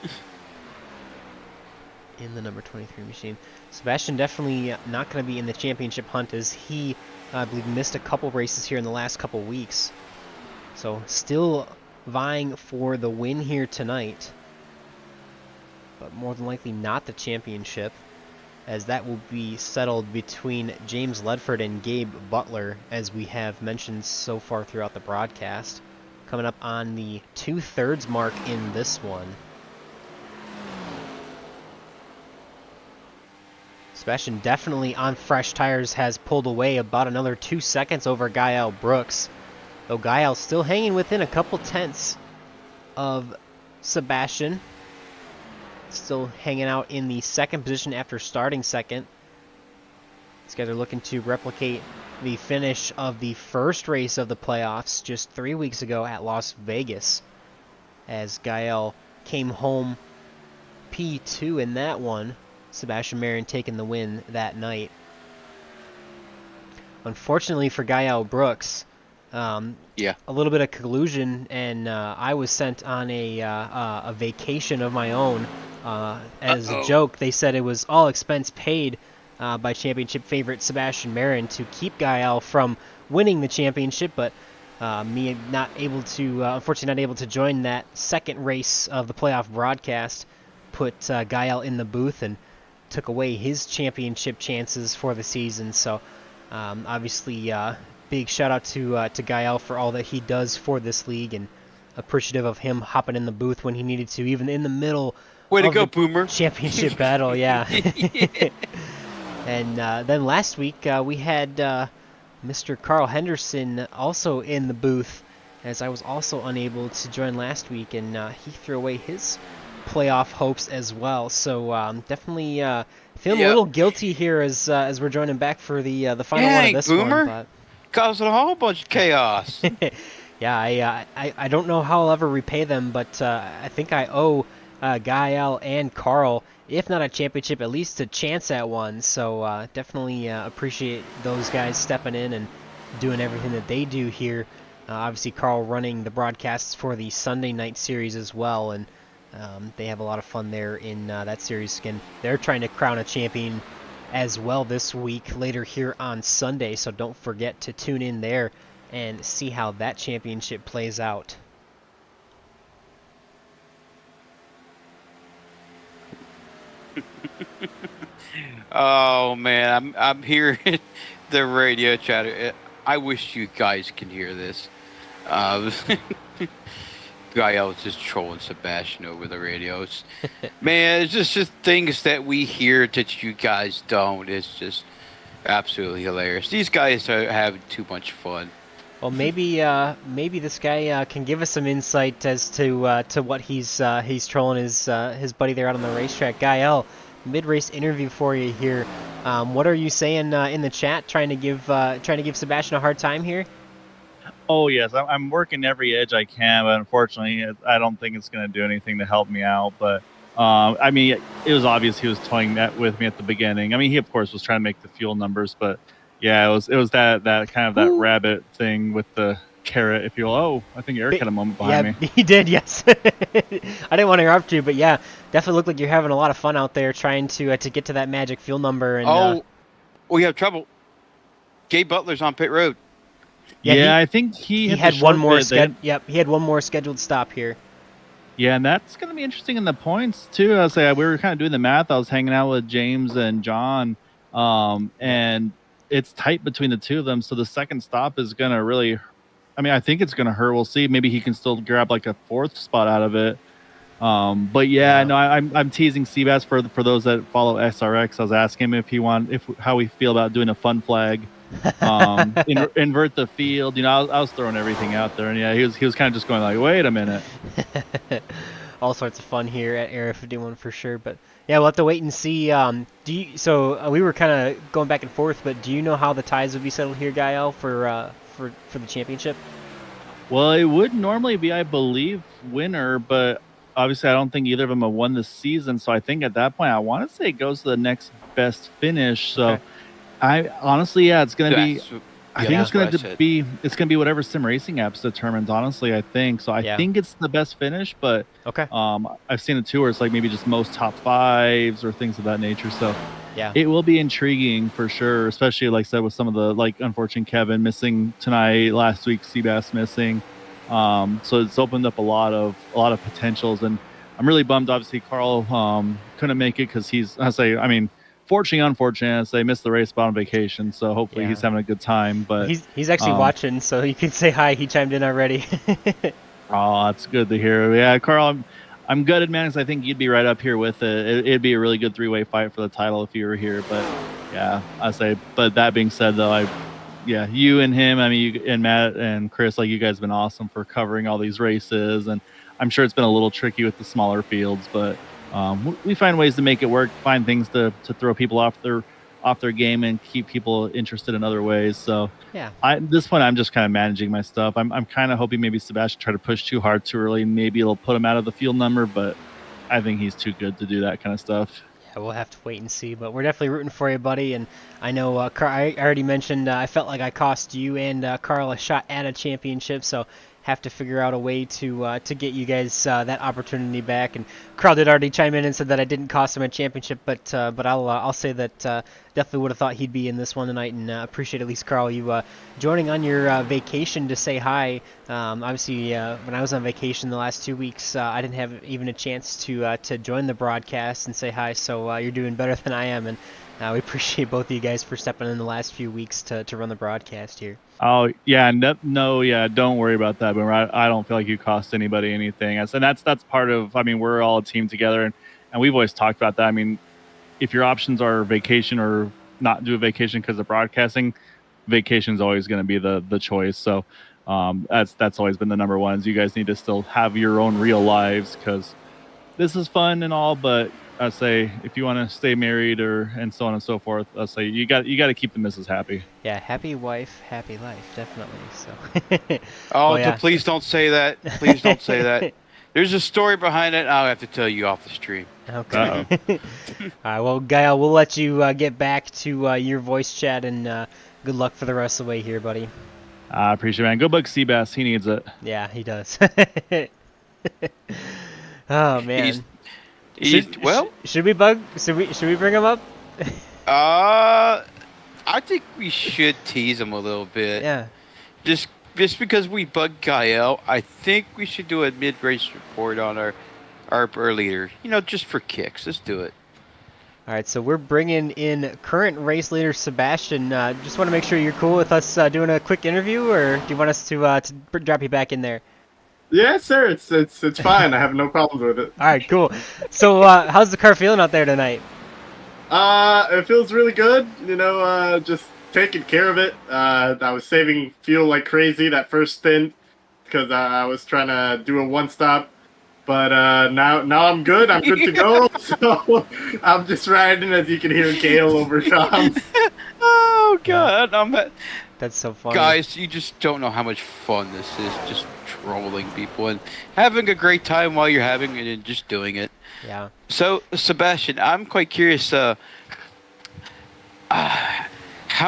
In the number 23 machine. Sebastian definitely not going to be in the championship hunt as he, I believe, missed a couple races here in the last couple weeks. So still vying for the win here tonight. But more than likely not the championship, as that will be settled between James Ledford and Gabe Butler, as we have mentioned so far throughout the broadcast. Coming up on the 2/3 mark in this one. Sebastian definitely on fresh tires has pulled away about another 2 seconds over Gael Brooks. Though Gael still hanging within a couple tenths of Sebastian. Still hanging out in the second position after starting second. These guys are looking to replicate the finish of the first race of the playoffs just 3 weeks ago at Las Vegas, as Gael came home P2 in that one. Sebastian Marion taking the win that night. Unfortunately for Gael Brooks, a little bit of collusion, and I was sent on a vacation of my own. As a joke, they said it was all expense paid by championship favorite Sebastian Marion to keep Gael from winning the championship, but me not able to, unfortunately not able to join that second race of the playoff broadcast, put Gael in the booth and took away his championship chances for the season. So obviously big shout out to Gael for all that he does for this league, and appreciative of him hopping in the booth when he needed to, even in the middle Way to of go, the Boomer. championship battle. Yeah. And then last week we had Mr. Carl Henderson also in the booth, as I was also unable to join last week, and he threw away his playoff hopes as well. So definitely feeling a little guilty here as we're joining back for the final one of this Boomer. one. But causing a whole bunch of chaos. yeah, I don't know how I'll ever repay them, but I think I owe Gael and Carl, if not a championship, at least a chance at one. So definitely appreciate those guys stepping in and doing everything that they do here. Obviously, Carl running the broadcasts for the Sunday night series as well, and they have a lot of fun there in that series. Again, they're trying to crown a champion as well this week later here on Sunday, so don't forget to tune in there and see how that championship plays out. Oh man, I'm hearing the radio chatter. I wish you guys can hear this. Guy was just trolling Sebastian over the radios. Man, it's just things that we hear that you guys don't. It's just absolutely hilarious. These guys are having too much fun. Well, maybe this guy can give us some insight as to what he's trolling his buddy there out on the racetrack. Gael, mid-race interview for you here. What are you saying in the chat? Trying to give Sebastian a hard time here? Oh yes, I'm working every edge I can, but unfortunately, I don't think it's going to do anything to help me out. But I mean, it was obvious he was toying that with me at the beginning. I mean, he of course was trying to make the fuel numbers, but yeah, it was that kind of that rabbit thing with the carrot, if you will. Oh, I think Eric had a moment behind me. He did, yes. I didn't want to interrupt you, but yeah, definitely looked like you're having a lot of fun out there trying to get to that magic fuel number. And we have trouble. Gabe Butler's on pit road. Yeah, I think he had one more. Yep, he had one more scheduled stop here. Yeah, and that's going to be interesting in the points too. I was like, we were kind of doing the math. I was hanging out with James and John, and it's tight between the two of them. So the second stop is going to really, I mean, I think it's going to hurt. We'll see. Maybe he can still grab like a fourth spot out of it. But yeah, no, I'm teasing Seabass for those that follow SRX. I was asking him how we feel about doing a fun flag. Invert the field. You know, I was throwing everything out there, and yeah, he was kind of just going like, wait a minute. All sorts of fun here at Area 51 for sure, but yeah, we'll have to wait and see. We were kind of going back and forth, but do you know how the ties would be settled here, Gael, for the championship? Well, it would normally be, I believe, winner, but obviously I don't think either of them have won this season, so I think at that point I want to say it goes to the next best finish. So. Okay. I honestly, yeah, it's going to be. I Yeah, think that's it's what going I to said. be whatever sim racing apps determines. Honestly, I think so. I Yeah. think it's the best finish, but Okay. I've seen it too, where it's like maybe just most top fives or things of that nature. So Yeah. it will be intriguing for sure, especially like I said with some of the like unfortunate Kevin missing tonight, last week Seabass missing. So it's opened up a lot of potentials, and I'm really bummed. Obviously, Carl couldn't make it because I mean, fortunately, unfortunate, I say missed the race, but on vacation. So hopefully he's Yeah. having a good time. But He's actually um, watching, so you can say hi. He chimed in already. oh, that's good to hear. Yeah, Carl, I'm gutted, man, because I think you'd be right up here with it. It'd be a really good three-way fight for the title if you were here. But yeah, I say. But that being said, though, yeah, you and him, I mean, you and Matt and Chris, like you guys have been awesome for covering all these races, and I'm sure it's been a little tricky with the smaller fields, but we find ways to make it work, find things to throw people off their game and keep people interested in other ways. So Yeah. at this point, I'm just kind of managing my stuff. I'm kind of hoping maybe Sebastian try to push too hard too early. Maybe it'll put him out of the field number, but I think he's too good to do that kind of stuff. Yeah, we'll have to wait and see, but we're definitely rooting for you, buddy. And I know I already mentioned I felt like I cost you and Carl a shot at a championship, so have to figure out a way to get you guys that opportunity back. And Carl did already chime in and said that I didn't cost him a championship, but I'll say that definitely would have thought he'd be in this one tonight, and appreciate at least Carl you joining on your vacation to say hi. Obviously, when I was on vacation the last 2 weeks, I didn't have even a chance to join the broadcast and say hi. So you're doing better than I am, and we appreciate both of you guys for stepping in the last few weeks to run the broadcast here. Oh yeah, no, yeah. Don't worry about that. But I don't feel like you cost anybody anything. And that's part of. I mean, we're all a team together, and we've always talked about that. I mean, if your options are vacation or not do a vacation because of broadcasting, vacation is always going to be the choice. So that's always been the number one. Is you guys need to still have your own real lives, because this is fun and all, but I say if you want to stay married and so on and so forth, I say you got to keep the missus happy. Yeah, happy wife, happy life, definitely. So. Oh, yeah. Please don't say that. Please don't say that. There's a story behind it. I'll have to tell you off the stream. Okay. All right. Well, Gael, we'll let you get back to your voice chat, and good luck for the rest of the way here, buddy. I appreciate it, man. Go bug Seabass. He needs it. Yeah, he does. Oh man. Should we bug? Should we bring him up? I think we should tease him a little bit. Yeah. Just because we bugged Gael, I think we should do a mid-race report on our leader. You know, just for kicks. Let's do it. All right, so we're bringing in current race leader Sebastian. Just want to make sure you're cool with us doing a quick interview, or do you want us to drop you back in there? Yeah, sir. It's fine. I have no problems with it. All right, cool. So, how's the car feeling out there tonight? It feels really good. You know, just taking care of it. I was saving fuel like crazy that first stint because I was trying to do a one-stop. But now I'm good. I'm good to go. So I'm just riding, as you can hear, Gale over comms. Oh God, That's so funny. Guys, you just don't know how much fun this is. Just trolling people and having a great time while you're having it and just doing it. Yeah. So, Sebastian, I'm quite curious. How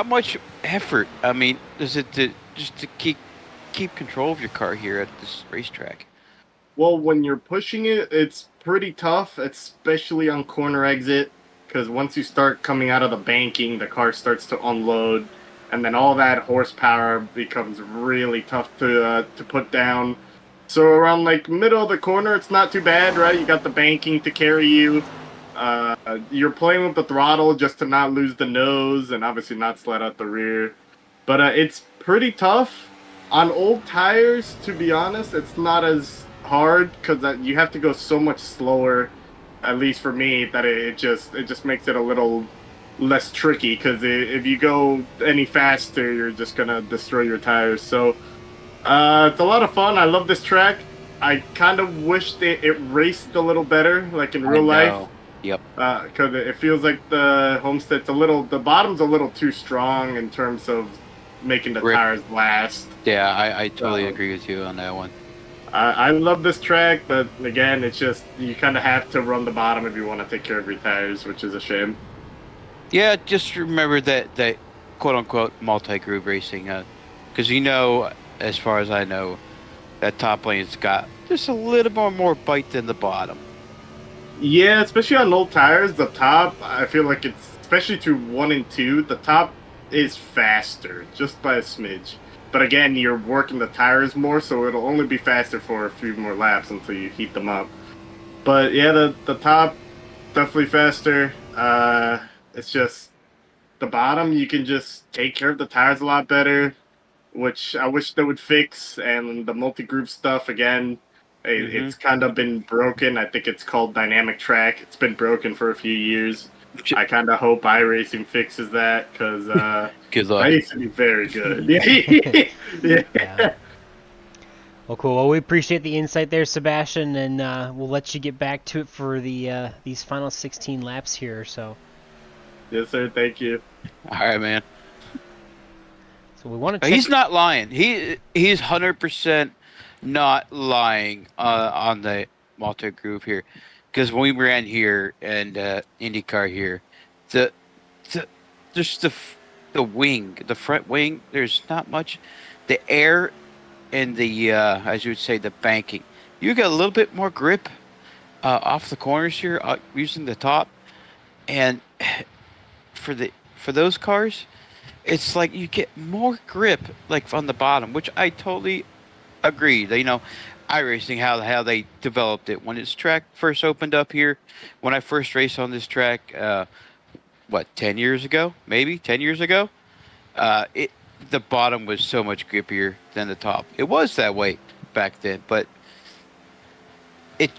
much effort? I mean, is it to keep control of your car here at this racetrack? Well, when you're pushing it, it's pretty tough, especially on corner exit, because once you start coming out of the banking, the car starts to unload, and then all that horsepower becomes really tough to put down. So around like middle of the corner, it's not too bad, right? You got the banking to carry you. You're playing with the throttle just to not lose the nose, and obviously not slide out the rear. But it's pretty tough. On old tires, to be honest, it's not as hard because you have to go so much slower, at least for me, that it just makes it a little less tricky, because if you go any faster, you're just gonna destroy your tires. So it's a lot of fun. I love this track. I kind of wish it raced a little better, like in real life. Yep. Because it feels like the Homestead's the bottom's a little too strong in terms of making the tires last. Yeah, I totally agree with you on that one. I love this track, but again, it's just you kind of have to run the bottom if you want to take care of your tires, which is a shame. Yeah, just remember that quote unquote multi-groove racing, because as far as I know, that top lane's got just a little more bite than the bottom. Yeah, especially on old tires, the top, I feel like it's, especially through 1 and 2, the top is faster, just by a smidge. But again, you're working the tires more, so it'll only be faster for a few more laps until you heat them up. But yeah, the top, definitely faster. It's just, the bottom, you can just take care of the tires a lot better, which I wish they would fix. And the multi-group stuff, again, it's kind of been broken. I think it's called dynamic track. It's been broken for a few years. I kind of hope iRacing fixes that, because Good luck. that used to be very good. Yeah. Well, cool. Well, we appreciate the insight there, Sebastian, and we'll let you get back to it for the these final 16 laps here. So. Yes, sir. Thank you. All right, man. So we want to. He's not lying. He's 100% not lying on the multi-groove here, because when we ran here and IndyCar here, just the wing, the front wing, there's not much. The air and the as you would say, the banking, you got a little bit more grip off the corners here using the top, and for those cars, it's like you get more grip like on the bottom, which I totally agree. iRacing, how they developed it when this track first opened up here. When I first raced on this track, 10 years ago, maybe 10 years ago, the bottom was so much grippier than the top. It was that way back then, but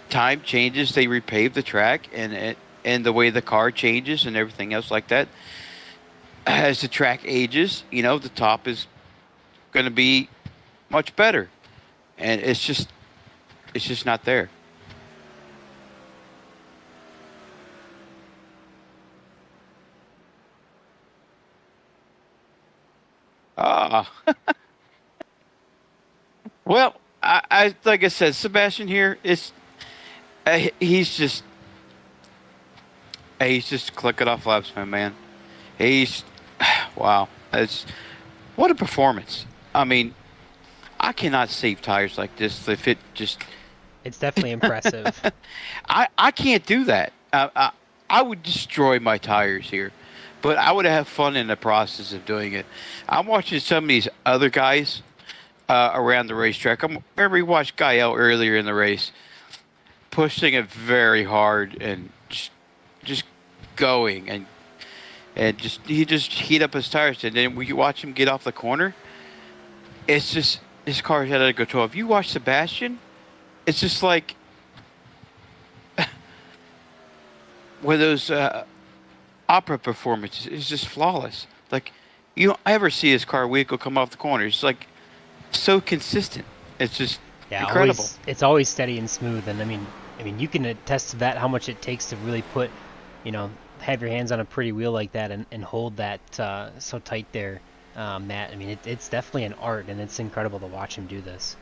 time changes. They repave the track, and the way the car changes and everything else like that. As the track ages, the top is going to be much better, and it's just not there. Well, I like I said, Sebastian here is he's just clicking off laps, my man. Wow, what a performance. I mean, I cannot save tires like this if it just. It's definitely impressive. I can't do that. I would destroy my tires here, but I would have fun in the process of doing it. I'm watching some of these other guys around the racetrack. I remember we watched Gael earlier in the race, pushing it very hard and just going and he just heat up his tires, and then when you watch him get off the corner, it's just his car's out of control. If you watch Sebastian, it's just like one of those opera performances. It's just flawless. Like, you don't ever see his car vehicle come off the corner. It's like so consistent. It's just incredible. It's always steady and smooth, and I mean you can attest to that. How much it takes to really put, have your hands on a pretty wheel like that and hold that so tight there, Matt. I mean, it's definitely an art, and it's incredible to watch him do this.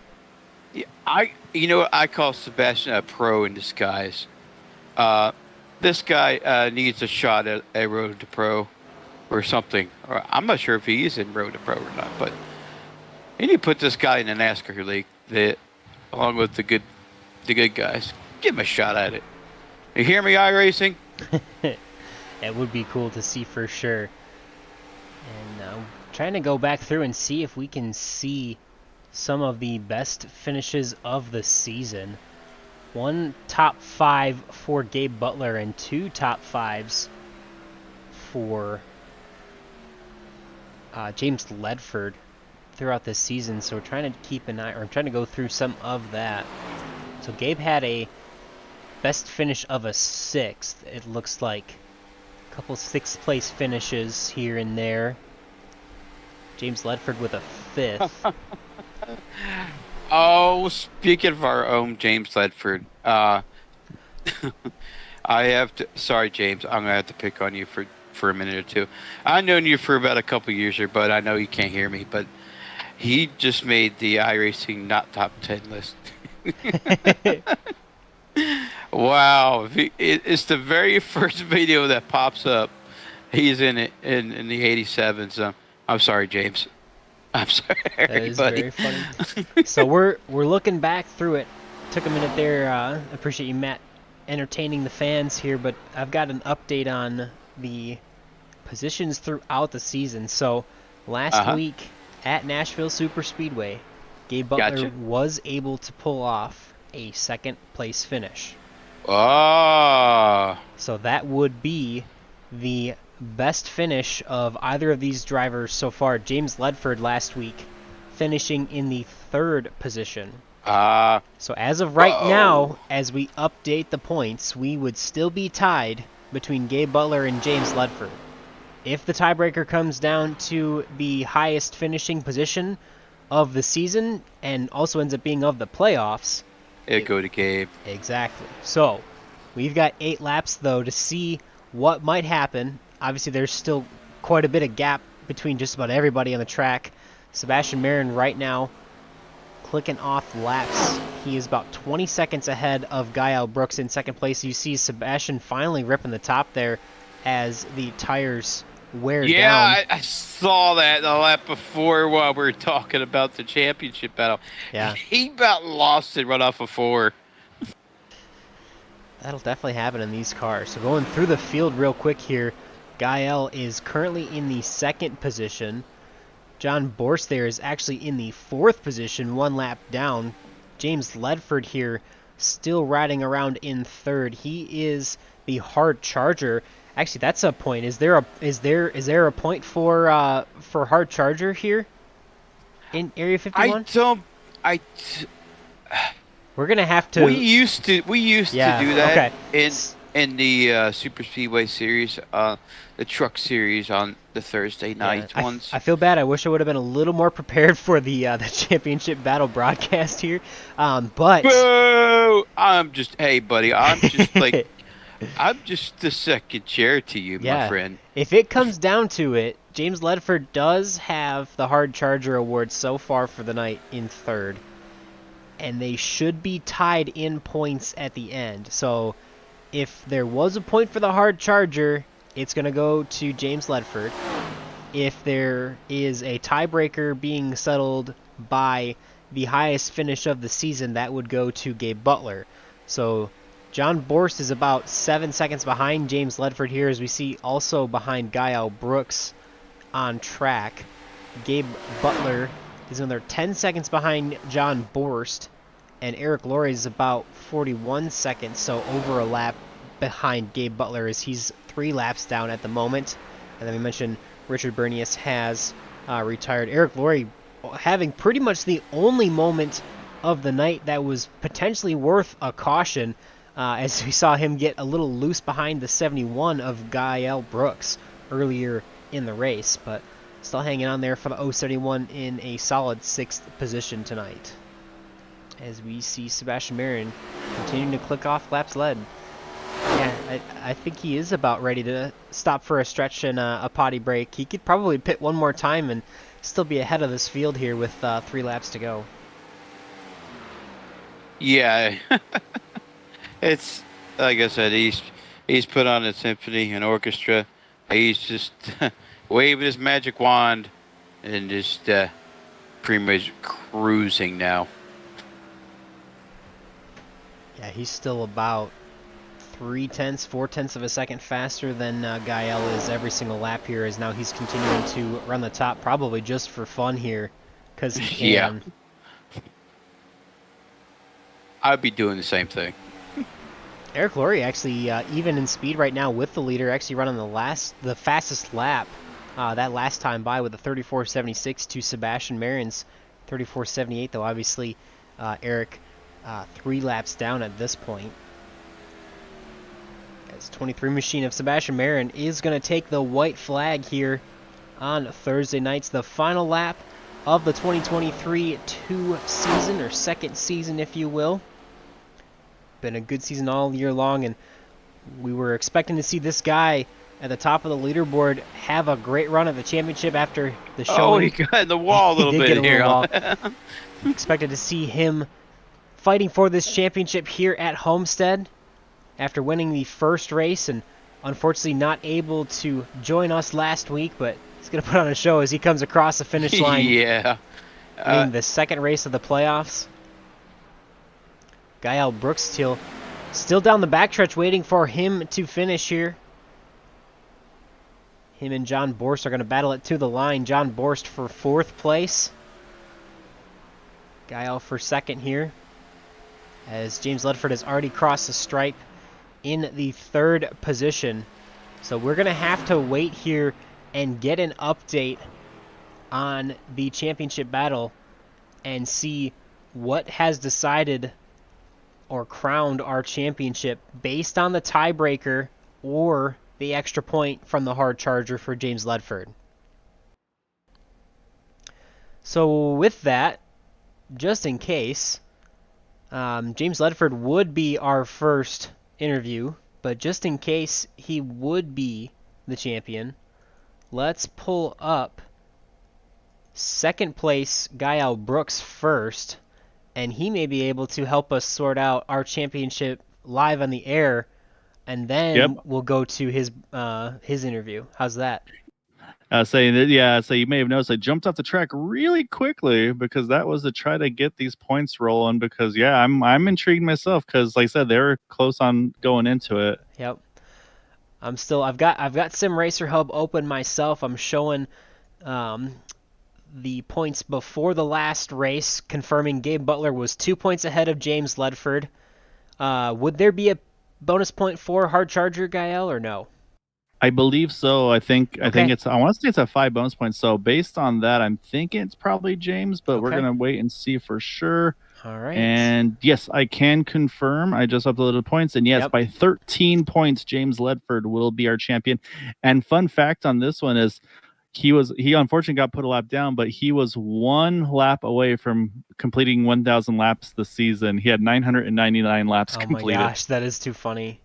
Yeah, I call Sebastian a pro in disguise. This guy needs a shot at a Road to Pro or something. Or I'm not sure if he is in Road to Pro or not, but you need to put this guy in the NASCAR league, along with the good guys. Give him a shot at it. You hear me, iRacing? It would be cool to see for sure. And trying to go back through and see if we can see some of the best finishes of the season. 1 top 5 for Gabe Butler and 2 top 5s for James Ledford throughout this season. So we're trying to keep an eye, or I'm trying to go through some of that. So Gabe had a best finish of a 6th, it looks like. A couple 6th place finishes here and there. James Ledford with a 5th. Oh, speaking of our own James Ledford, I have to. Sorry, James, I'm gonna have to pick on you for a minute or two. I've known you for about a couple years here, but I know you can't hear me. But he just made the iRacing not top 10 list. Wow, it's the very first video that pops up. He's in it in the 87. So I'm sorry, James. I'm sorry, That is buddy. very funny. So we're looking back through it. Took a minute there. Appreciate you, Matt, entertaining the fans here. But I've got an update on the positions throughout the season. So last week at Nashville Super Speedway, Gabe Butler was able to pull off a second place finish. Oh. So that would be the best finish of either of these drivers so far. James Ledford last week finishing in the 3rd position. So as of right now, as we update the points, we would still be tied between Gabe Butler and James Ledford. If the tiebreaker comes down to the highest finishing position of the season and also ends up being of the playoffs, it'd go to Gabe. Exactly. So we've got 8 laps, though, to see what might happen. Obviously, there's still quite a bit of gap between just about everybody on the track. Sebastian Marin right now clicking off laps. He is about 20 seconds ahead of Gael Brooks in second place. You see Sebastian finally ripping the top there as the tires wear down. Yeah, I saw that the lap before while we were talking about the championship battle. Yeah. He about lost it right off of 4. That'll definitely happen in these cars. So going through the field real quick here, Gael is currently in the 2nd position. John Borst there is actually in the 4th position, 1 lap down. James Ledford here still riding around in 3rd. He is the hard charger. Actually, that's a point. Is there a point for hard charger here in Area 51? We're gonna have to. We used to do that in the Super Speedway series, the truck series on the Thursday night ones. I feel bad. I wish I would have been a little more prepared for the championship battle broadcast here. But Boo! Hey buddy, I'm just like I'm just the second chair to you, my friend. If it comes down to it, James Ledford does have the hard charger award so far for the night in 3rd. And they should be tied in points at the end. So if there was a point for the hard charger, it's going to go to James Ledford. If there is a tiebreaker being settled by the highest finish of the season, that would go to Gabe Butler. So John Borst is about 7 seconds behind James Ledford here, as we see also behind Gael Brooks on track. Gabe Butler is another 10 seconds behind John Borst, and Eric Laurie is about 41 seconds, so over a lap behind Gabe Butler, as he's 3 laps down at the moment. And then we mentioned Richard Bernius has retired. Eric Laurie having pretty much the only moment of the night that was potentially worth a caution, as we saw him get a little loose behind the 71 of Gael Brooks earlier in the race, but still hanging on there for the 071 in a solid 6th position tonight. As we see Sebastian Marin continuing to click off laps led. Yeah, I think he is about ready to stop for a stretch and a potty break. He could probably pit one more time and still be ahead of this field here with 3 laps to go. Yeah, it's like I said, he's put on a symphony, an orchestra. He's just waving his magic wand and just pretty much cruising now. Yeah, he's still about 4/10 of a second faster than Gael is every single lap here, as now he's continuing to run the top, probably just for fun here, because he can. Yeah. I'd be doing the same thing. Eric Laurie actually, even in speed right now with the leader, actually running the fastest lap that last time by with a 34.76 to Sebastian Marin's 34.78, though obviously Eric 3 laps down at this point. As 23 machine of Sebastian Marin is going to take the white flag here on Thursday nights, the final lap of the 2023 season, or second season if you will. Been a good season all year long, and we were expecting to see this guy at the top of the leaderboard have a great run at the championship after the show. Oh, he got in the wall a little bit here. Expected to see him fighting for this championship here at Homestead after winning the first race, and unfortunately not able to join us last week, but He's going to put on a show as he comes across the finish line. Yeah. Winning the second race of the playoffs. Gael Brooks still down the backstretch waiting for him to finish here. Him and John Borst are going to battle it to the line. John Borst for 4th place. Gael for 2nd here, as James Ledford has already crossed the stripe in the 3rd position. So we're going to have to wait here and get an update on the championship battle and see what has decided or crowned our championship based on the tiebreaker or the extra point from the hard charger for James Ledford. So with that, just in case, James Ledford would be our first interview, but just in case he would be the champion, let's pull up 2nd place Gael Brooks first, and he may be able to help us sort out our championship live on the air, and then we'll go to his interview. How's that? So you may have noticed I jumped off the track really quickly because that was to try to get these points rolling. Because I'm intrigued myself because, like I said, they were close on going into it. Yep. I've got Sim Racer Hub open myself. I'm showing the points before the last race, confirming Gabe Butler was 2 points ahead of James Ledford. Would there be a bonus point for hard charger Gael or no? I believe so. I think it's. I want to say it's at 5 bonus points. So based on that, I'm thinking it's probably James, but we're gonna wait and see for sure. All right. And yes, I can confirm. I just uploaded the points, and yes, by 13 points, James Ledford will be our champion. And fun fact on this one is, he unfortunately got put a lap down, but he was 1 lap away from completing 1,000 laps this season. He had 999 laps completed. Oh my gosh, that is too funny.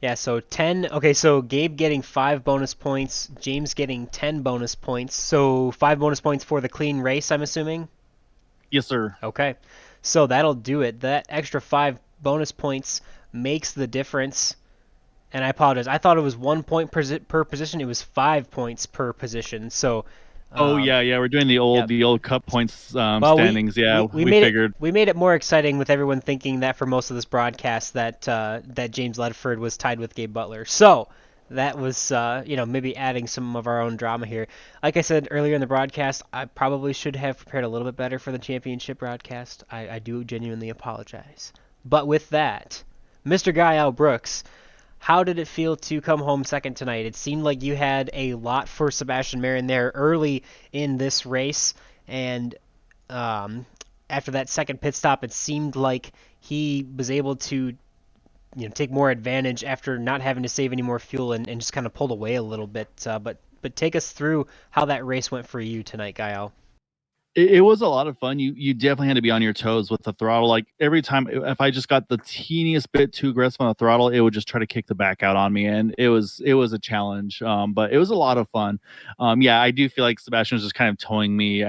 Yeah, so 10. Okay, so Gabe getting 5 bonus points, James getting 10 bonus points. So 5 bonus points for the clean race, I'm assuming? Yes, sir. Okay, so that'll do it. That extra 5 bonus points makes the difference. And I apologize. I thought it was 1 point per position. It was 5 points per position. So. We're doing the old cup points standings. We figured we made it more exciting with everyone thinking that for most of this broadcast that James Ledford was tied with Gabe Butler. So that was maybe adding some of our own drama here. Like I said earlier in the broadcast, I probably should have prepared a little bit better for the championship broadcast. I do genuinely apologize. But with that, Mr. Gael Brooks, how did it feel to come home second tonight? It seemed like you had a lot for Sebastian Marin there early in this race, and after that second pit stop, it seemed like he was able to take more advantage after not having to save any more fuel and just kind of pulled away a little bit. But take us through how that race went for you tonight, Gael. It was a lot of fun. You definitely had to be on your toes with the throttle. Like every time, if I just got the teeniest bit too aggressive on the throttle, it would just try to kick the back out on me, and it was a challenge. But it was a lot of fun. I do feel like Sebastian was just kind of towing me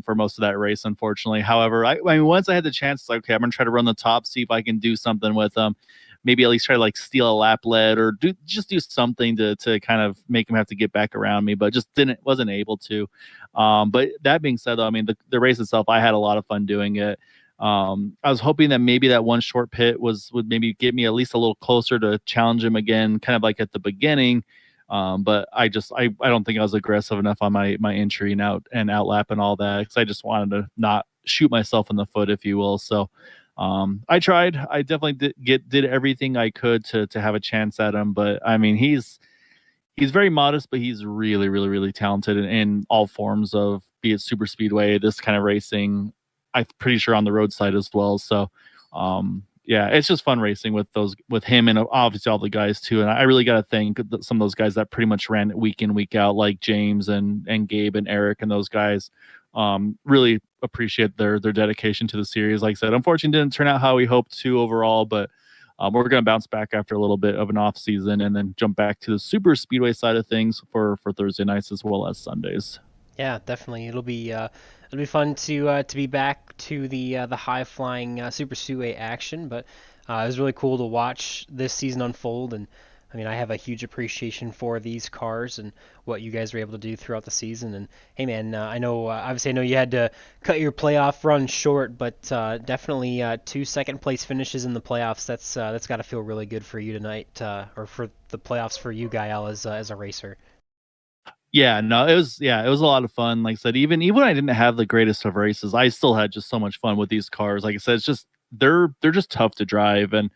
for most of that race, unfortunately. However, I mean, once I had the chance, it's like, okay, I'm gonna try to run the top, see if I can do something with them. Maybe at least try to like steal a lap lead or do something to kind of make him have to get back around me, but just wasn't able to. But that being said, though, I mean, the race itself, I had a lot of fun doing it. I was hoping that maybe that one short pit would maybe get me at least a little closer to challenge him again, kind of like at the beginning. But I don't think I was aggressive enough on my entry and out lap and all that, because I just wanted to not shoot myself in the foot, if you will. So I tried. I definitely did everything I could to have a chance at him. But I mean, he's very modest, but he's really, really, really talented in all forms of, be it super speedway, this kind of racing. I'm pretty sure on the road side as well. So, it's just fun racing with him and obviously all the guys too. And I really got to thank some of those guys that pretty much ran week in, week out, like James and Gabe and Eric and those guys. Really appreciate their dedication to the series. Like I said, unfortunately, didn't turn out how we hoped to overall, but we're going to bounce back after a little bit of an off season and then jump back to the super speedway side of things for Thursday nights as well as Sundays. Yeah, definitely. It'll be fun to be back to the high flying super speedway action. But it was really cool to watch this season unfold, and I mean, I have a huge appreciation for these cars and what you guys were able to do throughout the season. And hey, man, I know obviously I know you had to cut your playoff run short, but definitely two second place finishes in the playoffs. That's got to feel really good for you tonight, or for the playoffs for you, Gael, as a racer. Yeah, no, it was a lot of fun. Like I said, even when I didn't have the greatest of races, I still had just so much fun with these cars. Like I said, it's just they're just tough to drive, and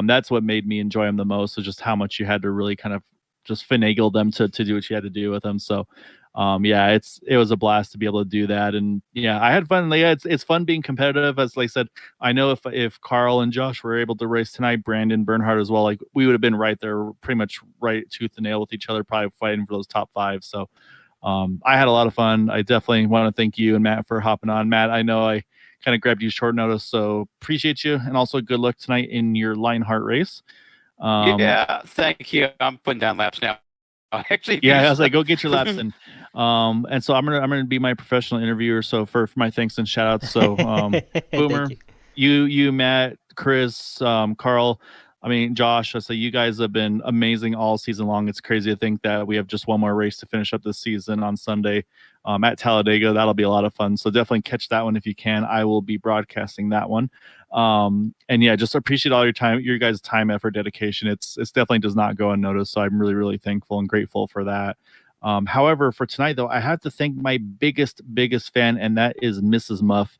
that's what made me enjoy them the most. Is just how much you had to really kind of just finagle them to do what you had to do with them. So, yeah, it was a blast to be able to do that, and yeah, I had fun. Like, yeah, it's fun being competitive. As like I said, I know if Carl and Josh were able to race tonight, Brandon Bernhardt as well, like we would have been right there, pretty much right tooth and nail with each other, probably fighting for those top five. So, I had a lot of fun. I definitely want to thank you and Matt for hopping on. Matt, I know I kind of grabbed you short notice, so appreciate you, and also good luck tonight in your Lionheart race. Yeah, thank you. I'm putting down laps now. Actually, Yeah, I was like, go get your laps in. And so I'm gonna be my professional interviewer. So for my thanks and shout outs. So Boomer, Thank you. you, Matt, Chris, Carl, I mean Josh, I say you guys have been amazing all season long. It's crazy to think that we have just one more race to finish up this season on Sunday at Talladega. That'll be a lot of fun. So definitely catch that one if you can. I will be broadcasting that one. And yeah, just appreciate all your guys' time, effort, dedication. It's definitely does not go unnoticed. So I'm really, really thankful and grateful for that. However, for tonight though, I have to thank my biggest fan, and that is Mrs. Muff.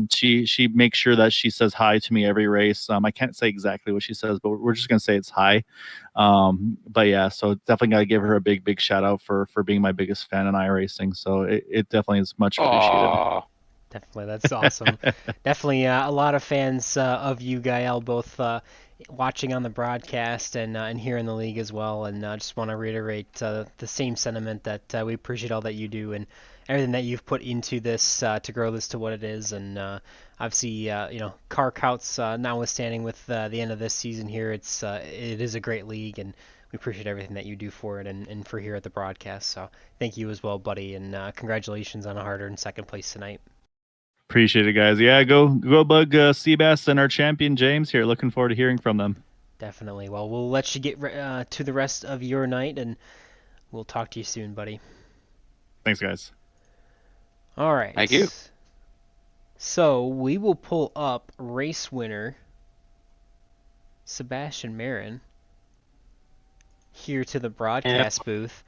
She makes sure that she says hi to me every race. I can't say exactly what she says, but we're just gonna say it's hi. But yeah, so definitely gotta give her a big shout out for being my biggest fan in iRacing. So it definitely is much appreciated. Aw. Definitely, that's awesome. Definitely a lot of fans of you, Gael, both watching on the broadcast and here in the league as well. And I just want to reiterate the same sentiment that we appreciate all that you do and everything that you've put into this to grow this to what it is. And obviously, car counts notwithstanding with the end of this season here, it is a great league, and we appreciate everything that you do for it and for here at the broadcast. So thank you as well, buddy, and congratulations on a hard-earned second place tonight. Appreciate it, guys. Yeah, go bug Seabass and our champion James here. Looking forward to hearing from them. Definitely. Well, we'll let you get to the rest of your night, and we'll talk to you soon, buddy. Thanks, guys. All right. Thank you. So we will pull up race winner Sebastian Marin here to the broadcast booth.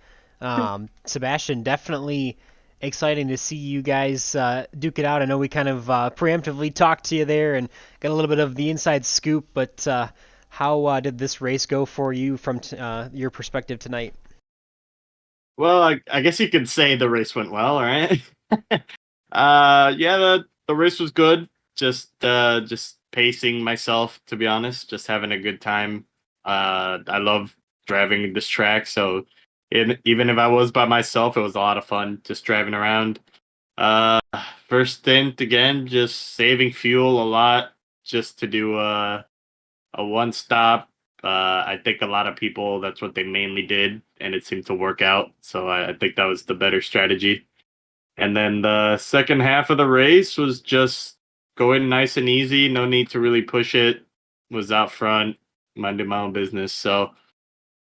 Sebastian, definitely exciting to see you guys duke it out. I know we kind of preemptively talked to you there and got a little bit of the inside scoop, but how did this race go for you from your perspective tonight? Well, I guess you could say the race went well, all right? Yeah, the race was good. Just pacing myself, to be honest, just having a good time. I love driving this track, so even if I was by myself, it was a lot of fun just driving around. First stint again, just saving fuel a lot, just to do a one stop. I think a lot of people, that's what they mainly did, and it seemed to work out. So I think that was the better strategy. And then the second half of the race was just going nice and easy. No need to really push it. Was out front, minding my own business. So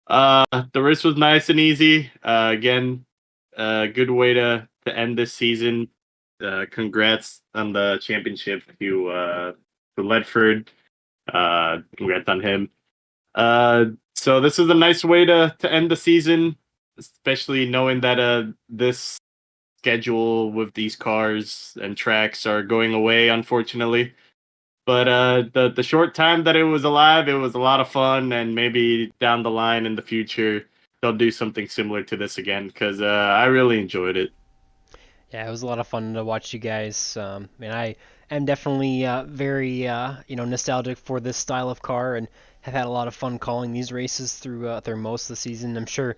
the race was nice and easy. Again, good way to end this season. Congrats on the championship to Ledford. Congrats on him. So this is a nice way to end the season, especially knowing that this schedule with these cars and tracks are going away, unfortunately. But the short time that it was alive, it was a lot of fun, and maybe down the line in the future they'll do something similar to this again, because I really enjoyed it. Yeah, it was a lot of fun to watch you guys. And I am definitely very nostalgic for this style of car, and have had a lot of fun calling these races through most of the season. I'm sure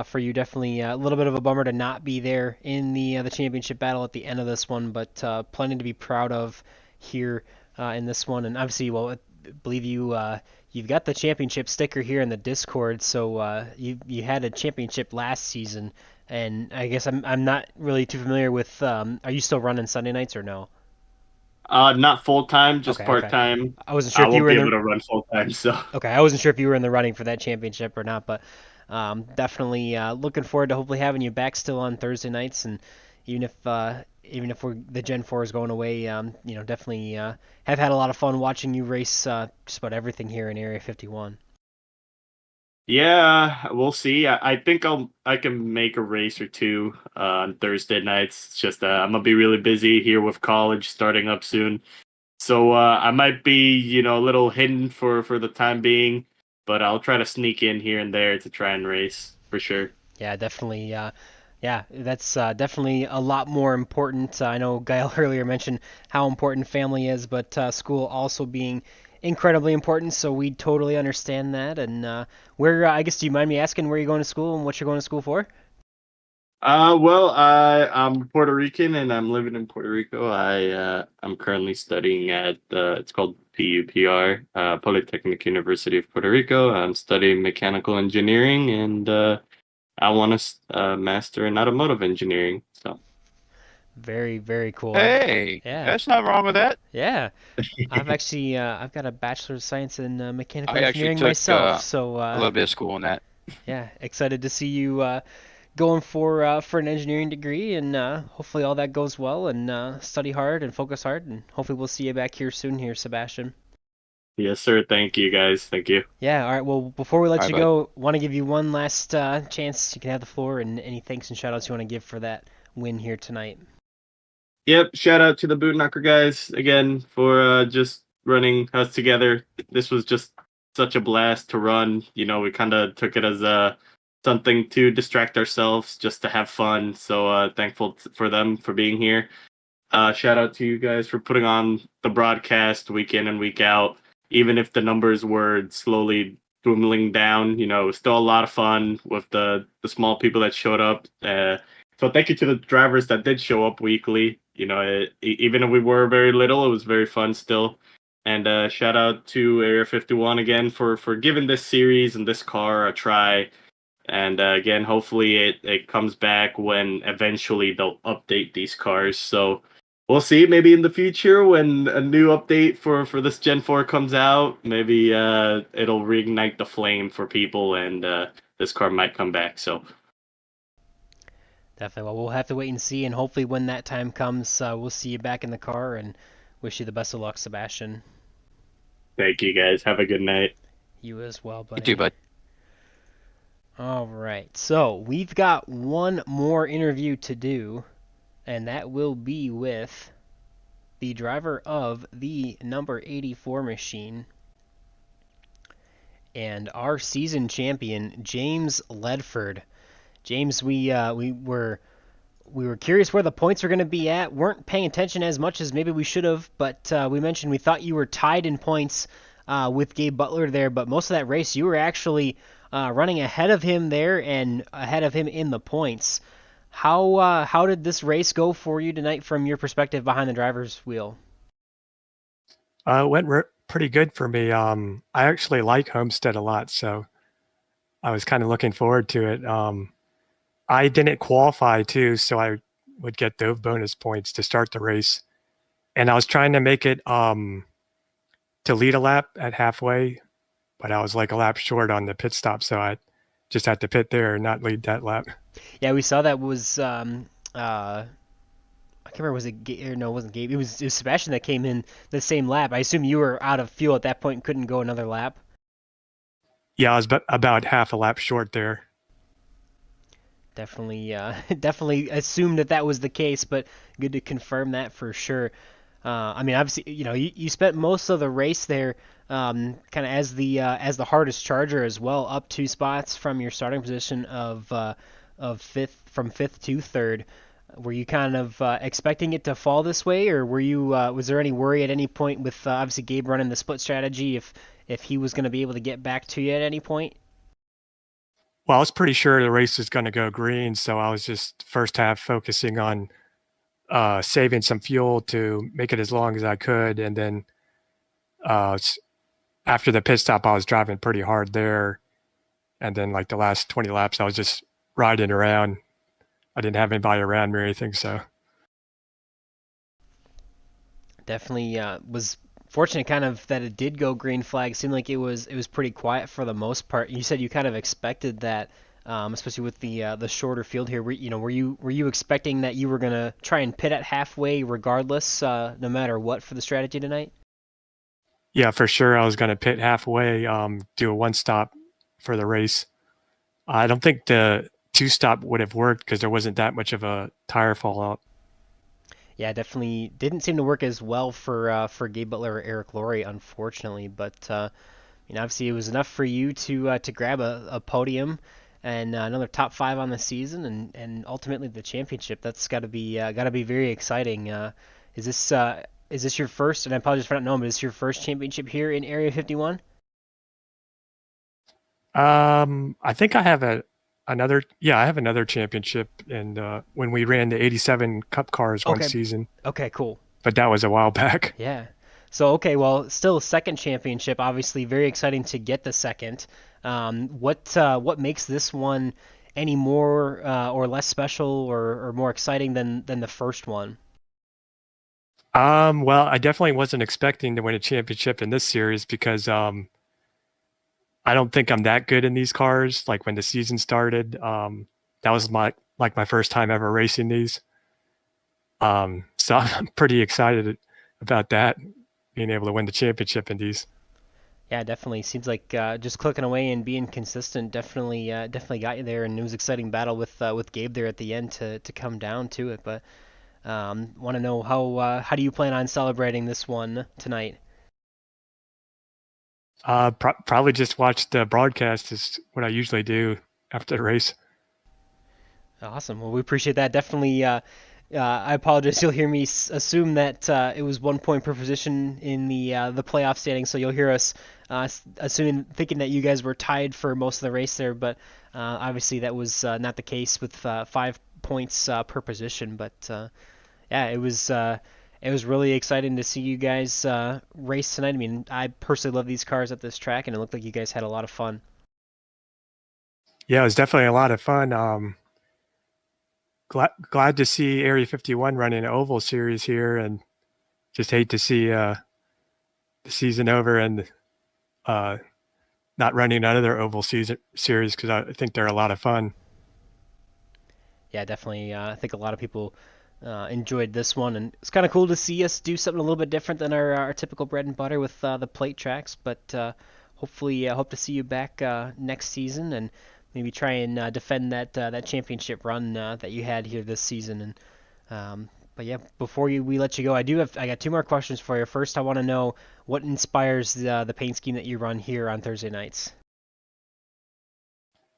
for you, definitely a little bit of a bummer to not be there in the championship battle at the end of this one, but plenty to be proud of here in this one. And obviously, well, I believe you've got the championship sticker here in the Discord, so you had a championship last season. And I guess I'm not really too familiar with. Are you still running Sunday nights or no? Not full time, just Okay, part okay. time. I wasn't sure I if you won't were be in able the to run full time, so. okay. I wasn't sure if you were in the running for that championship or not, but definitely looking forward to hopefully having you back still on Thursday nights, and even if the Gen 4 is going away, definitely have had a lot of fun watching you race just about everything here in Area 51. Yeah, we'll see. I think I can make a race or two on Thursday nights. It's just I'm gonna be really busy here with college starting up soon, so I might be a little hidden for the time being, but I'll try to sneak in here and there to try and race for sure. Yeah, definitely. Yeah, that's definitely a lot more important. I know Gail earlier mentioned how important family is, but school also being incredibly important. So we totally understand that. And I guess, do you mind me asking where you're going to school and what you're going to school for? Well, I'm Puerto Rican and I'm living in Puerto Rico. I'm currently studying at it's called PUPR, Polytechnic University of Puerto Rico. I'm studying mechanical engineering and I want to master in automotive engineering. So Very, very cool. Hey, Yeah, that's not wrong with that. yeah. I've got a bachelor's of science in mechanical I actually engineering took myself. So a little bit of school on that. yeah, excited to see you going for an engineering degree, and hopefully all that goes well, and study hard and focus hard, and hopefully we'll see you back here soon here, Sebastian. yes, sir. Thank you, guys. Thank you. Yeah, all right. Well, before we All let right, you bud. go, want to give you one last chance. You can have the floor, and any thanks and shout outs you want to give for that win here tonight. Yep. Shout out to the Boot Knocker guys again for just running us together. This was just such a blast to run. We kind of took it as something to distract ourselves, just to have fun. So thankful for them for being here. Shout out to you guys for putting on the broadcast week in and week out. Even if the numbers were slowly dwindling down, it was still a lot of fun with the small people that showed up. So thank you to the drivers that did show up weekly. Even if we were very little, it was very fun still. And shout out to Area 51 again for giving this series and this car a try. And again, hopefully it comes back when eventually they'll update these cars. So we'll see. Maybe in the future when a new update for this Gen 4 comes out, maybe it'll reignite the flame for people and this car might come back. So Definitely. Well, we'll have to wait and see, and hopefully when that time comes, we'll see you back in the car, and wish you the best of luck, Sebastian. thank you guys. Have a good night. You as well, You too, buddy. bud. All right. So we've got one more interview to do, and that will be with the driver of the number 84 machine and our season champion, James Ledford. James, we were curious where the points were going to be at. Weren't paying attention as much as maybe we should have, but we mentioned we thought you were tied in points with Gabe Butler there, but most of that race you were actually running ahead of him there and ahead of him in the points. How did this race go for you tonight from your perspective behind the driver's wheel? It went pretty good for me. I actually like Homestead a lot, so I was kind of looking forward to it. I didn't qualify too, so I would get those bonus points to start the race. And I was trying to make it to lead a lap at halfway, but I was like a lap short on the pit stop, so I just had to pit there and not lead that lap. Yeah, we saw that was I can't remember, was it Gabe, or no, it wasn't Gabe. It was Sebastian that came in the same lap. I assume you were out of fuel at that point and couldn't go another lap. Yeah, I was about half a lap short there. Definitely, definitely assumed that was the case, but good to confirm that for sure. I mean, obviously, you spent most of the race there, kind of as the hardest charger as well, up 2 spots from your starting position of fifth, from fifth to third. Were you kind of expecting it to fall this way, or was there any worry at any point with obviously Gabe running the split strategy if he was going to be able to get back to you at any point? Well, I was pretty sure the race was going to go green, so I was just first half focusing on saving some fuel to make it as long as I could, and then after the pit stop, I was driving pretty hard there, and then like the last 20 laps, I was just riding around. I didn't have anybody around me or anything, so Definitely was fortunate kind of that it did go green flag. Seemed like it was pretty quiet for the most part. You said you kind of expected that, especially with the shorter field here. Were you expecting that you were gonna try and pit at halfway regardless, no matter what for the strategy tonight? Yeah, for sure. I was going to pit halfway, do a one stop for the race. I don't think the two stop would have worked because there wasn't that much of a tire fallout. Yeah, definitely didn't seem to work as well for Gabe Butler or Eric Laurie, unfortunately. But obviously it was enough for you to grab a podium and another top five on the season, and ultimately the championship. That's got to be very exciting. Is this is this your first? And I apologize for not knowing, but is this your first championship here in Area 51? I think I have another. Yeah, I have another championship, and when we ran the '87 Cup cars one Okay. season, Okay, cool. but that was a while back. Yeah. So okay, well, still a second championship. Obviously, very exciting to get the second. What makes this one any more or less special or more exciting than the first one? Well, I definitely wasn't expecting to win a championship in this series because I don't think I'm that good in these cars. Like when the season started, that was my first time ever racing these. So I'm pretty excited about that, being able to win the championship in these. Yeah, definitely seems like just clicking away and being consistent definitely got you there, and it was an exciting battle with Gabe there at the end to come down to it. But want to know how do you plan on celebrating this one tonight? Probably just watch the broadcast is what I usually do after the race. Awesome. Well, we appreciate that. Definitely. I apologize. You'll hear me assume that it was 1 point per position in the playoff standings, so you'll hear us assuming thinking that you guys were tied for most of the race there, but obviously that was not the case with 5 points per position. But yeah, it was really exciting to see you guys race tonight. I mean, I personally love these cars at this track, and it looked like you guys had a lot of fun. Yeah, it was definitely a lot of fun. Glad to see Area 51 running an oval series here, and just hate to see the season over and uh, not running another oval season series because I think they're a lot of fun. Yeah, definitely. I think a lot of people enjoyed this one, and it's kind of cool to see us do something a little bit different than our typical bread and butter with the plate tracks. But hopefully, I hope to see you back next season and maybe try and defend that championship run that you had here this season. And but yeah, before we let you go, I got two more questions for you. First, I want to know what inspires the paint scheme that you run here on Thursday nights.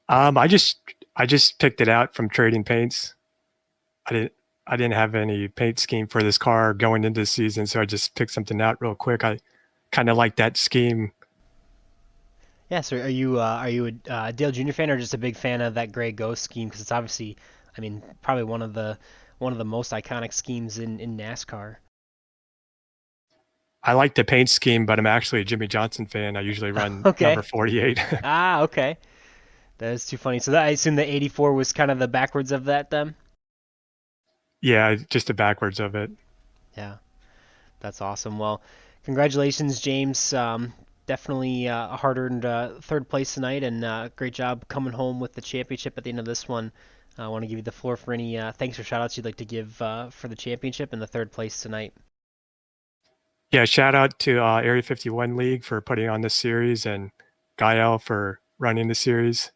I just picked it out from trading paints. I didn't have any paint scheme for this car going into the season, so I just picked something out real quick. I kind of like that scheme. Yeah, so are you a Dale Jr. fan or just a big fan of that Gray Ghost scheme? Because it's obviously, I mean, probably one of the most iconic schemes in NASCAR. I like the paint scheme, but I'm actually a Jimmy Johnson fan. I usually run Okay. number 48. Ah, okay. That is too funny. So I assume the 84 was kind of the backwards of that then? Yeah, just the backwards of it. Yeah, that's awesome. Well, congratulations, James. Definitely a hard-earned third place tonight, and great job coming home with the championship at the end of this one. I want to give you the floor for any thanks or shout-outs you'd like to give for the championship and the third place tonight. Yeah, shout out to Area 51 League for putting on this series and Gael for running the series.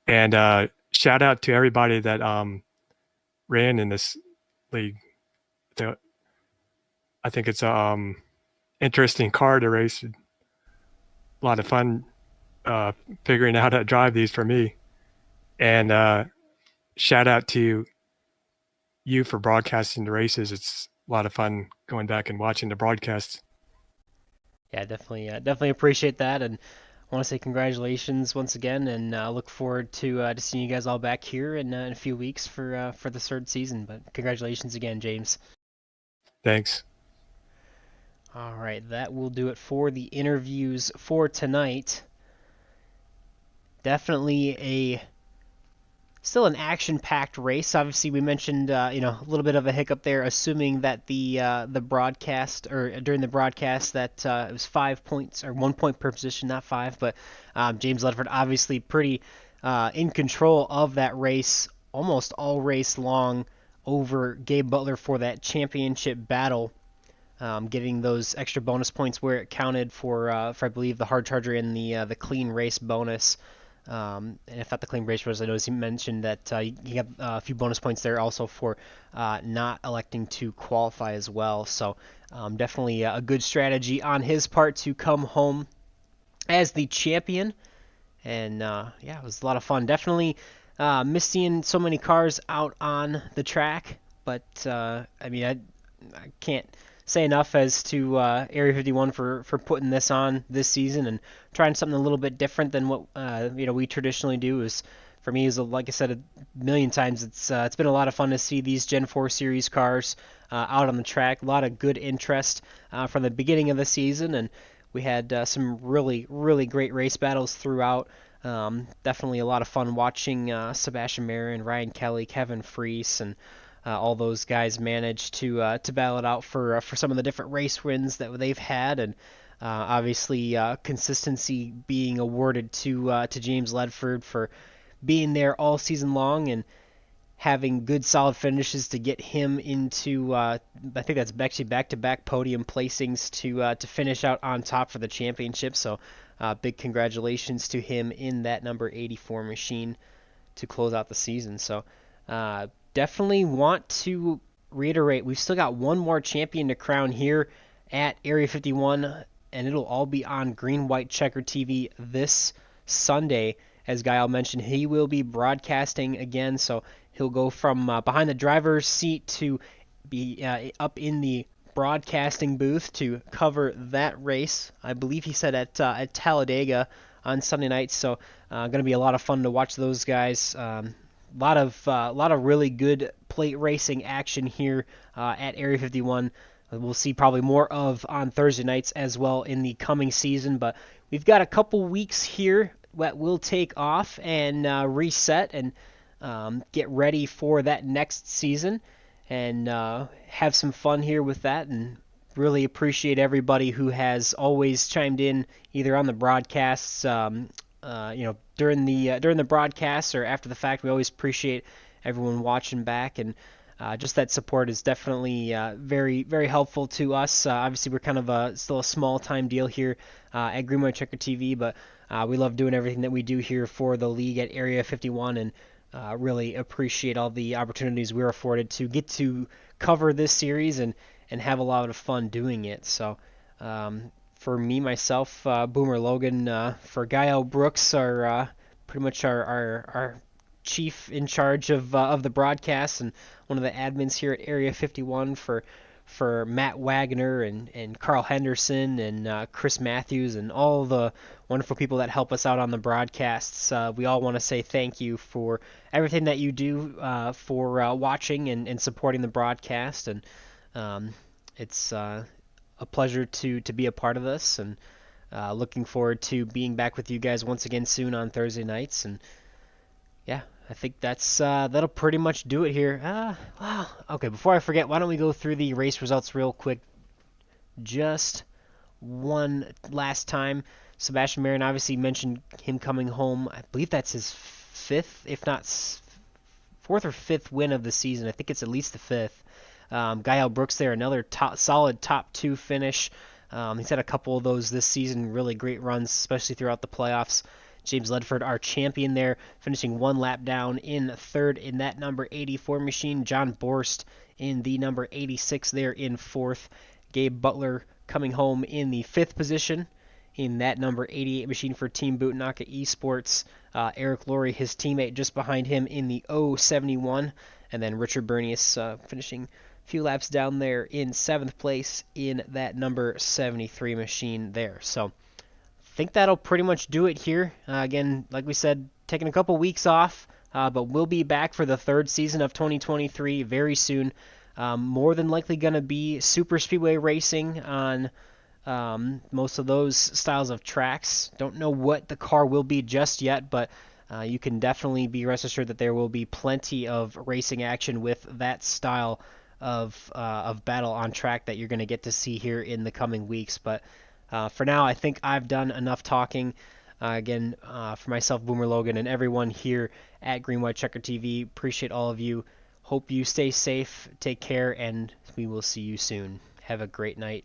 And shout out to everybody that ran in this league. I think it's a interesting car to race. A lot of fun figuring out how to drive these for me. And shout out to you for broadcasting the races. It's a lot of fun going back and watching the broadcasts. Yeah, definitely appreciate that, and I want to say congratulations once again, and look forward to seeing you guys all back here in a few weeks for the third season. But congratulations again, James. Thanks. All right, that will do it for the interviews for tonight. Definitely a still an action-packed race. Obviously, we mentioned a little bit of a hiccup there, assuming that the broadcast, or during the broadcast, that it was 5 points or 1 point per position, not five. But James Ledford obviously pretty in control of that race, almost all race long, over Gabe Butler for that championship battle. Getting those extra bonus points where it counted for I believe the hard charger and the clean race bonus. And if not the clean race bonus, I noticed he mentioned that he got a few bonus points there also for not electing to qualify as well. So definitely a good strategy on his part to come home as the champion. And it was a lot of fun. Definitely missed seeing so many cars out on the track, but I can't say enough as to Area 51 for putting this on this season and trying something a little bit different than what we traditionally do. Is for me, is like I said a million times, it's been a lot of fun to see these Gen 4 Series cars out on the track. A lot of good interest from the beginning of the season, and we had some really, really great race battles throughout. Definitely a lot of fun watching Sebastian Marin, Ryan Kelly, Kevin Freese, and all those guys managed to battle it out for some of the different race wins that they've had, and obviously consistency being awarded to James Ledford for being there all season long and having good solid finishes to get him into I think that's actually back-to-back podium placings to finish out on top for the championship. So big congratulations to him in that number 84 machine to close out the season. So definitely want to reiterate, we've still got one more champion to crown here at Area 51, and it'll all be on Green White Checker TV this Sunday. As Gael mentioned, he will be broadcasting again, so he'll go from behind the driver's seat to be up in the broadcasting booth to cover that race. I believe he said at Talladega on Sunday night, so going to be a lot of fun to watch those guys. A lot of really good plate racing action here at Area 51. We'll see probably more of on Thursday nights as well in the coming season, but we've got a couple weeks here that we'll take off and reset and get ready for that next season and have some fun here with that, and really appreciate everybody who has always chimed in either on the broadcasts, during the broadcasts or after the fact. We always appreciate everyone watching back, and just that support is definitely very, very helpful to us. Obviously, we're kind of still a small-time deal here at Green White Checker TV, but we love doing everything that we do here for the league at Area 51, and really appreciate all the opportunities we're afforded to get to cover this series and have a lot of fun doing it. So for me, myself, Boomer Logan, for Gael Brooks, our pretty much our chief in charge of the broadcast and one of the admins here at Area 51, for Matt Wagner and Carl Henderson and Chris Matthews and all the wonderful people that help us out on the broadcasts. We all want to say thank you for everything that you do for watching and supporting the broadcast, and it's a pleasure to be a part of this, and looking forward to being back with you guys once again soon on Thursday nights. And yeah, I think that'll pretty much do it here. Wow. Okay, before I forget, why don't we go through the race results real quick? Just one last time. Sebastian Marin obviously mentioned him coming home. I believe that's his fifth, if not fourth or fifth win of the season. I think it's at least the fifth. Gael Brooks there, another solid top two finish. He's had a couple of those this season, really great runs, especially throughout the playoffs. James Ledford, our champion there, finishing one lap down in third in that number 84 machine. John Borst in the number 86 there in fourth. Gabe Butler coming home in the fifth position in that number 88 machine for Team Butanaka Esports. Eric Laurie, his teammate, just behind him in the 071. And then Richard Bernius finishing a few laps down there in seventh place in that number 73 machine there. So think that'll pretty much do it here. Again, like we said, taking a couple weeks off, but we'll be back for the third season of 2023 very soon. More than likely going to be super speedway racing on most of those styles of tracks. Don't know what the car will be just yet, but you can definitely be rest assured that there will be plenty of racing action with that style of battle on track that you're going to get to see here in the coming weeks. But for now, I think I've done enough talking. Again, for myself, Boomer Logan, and everyone here at Green White Checker TV, appreciate all of you. Hope you stay safe, take care, and we will see you soon. Have a great night.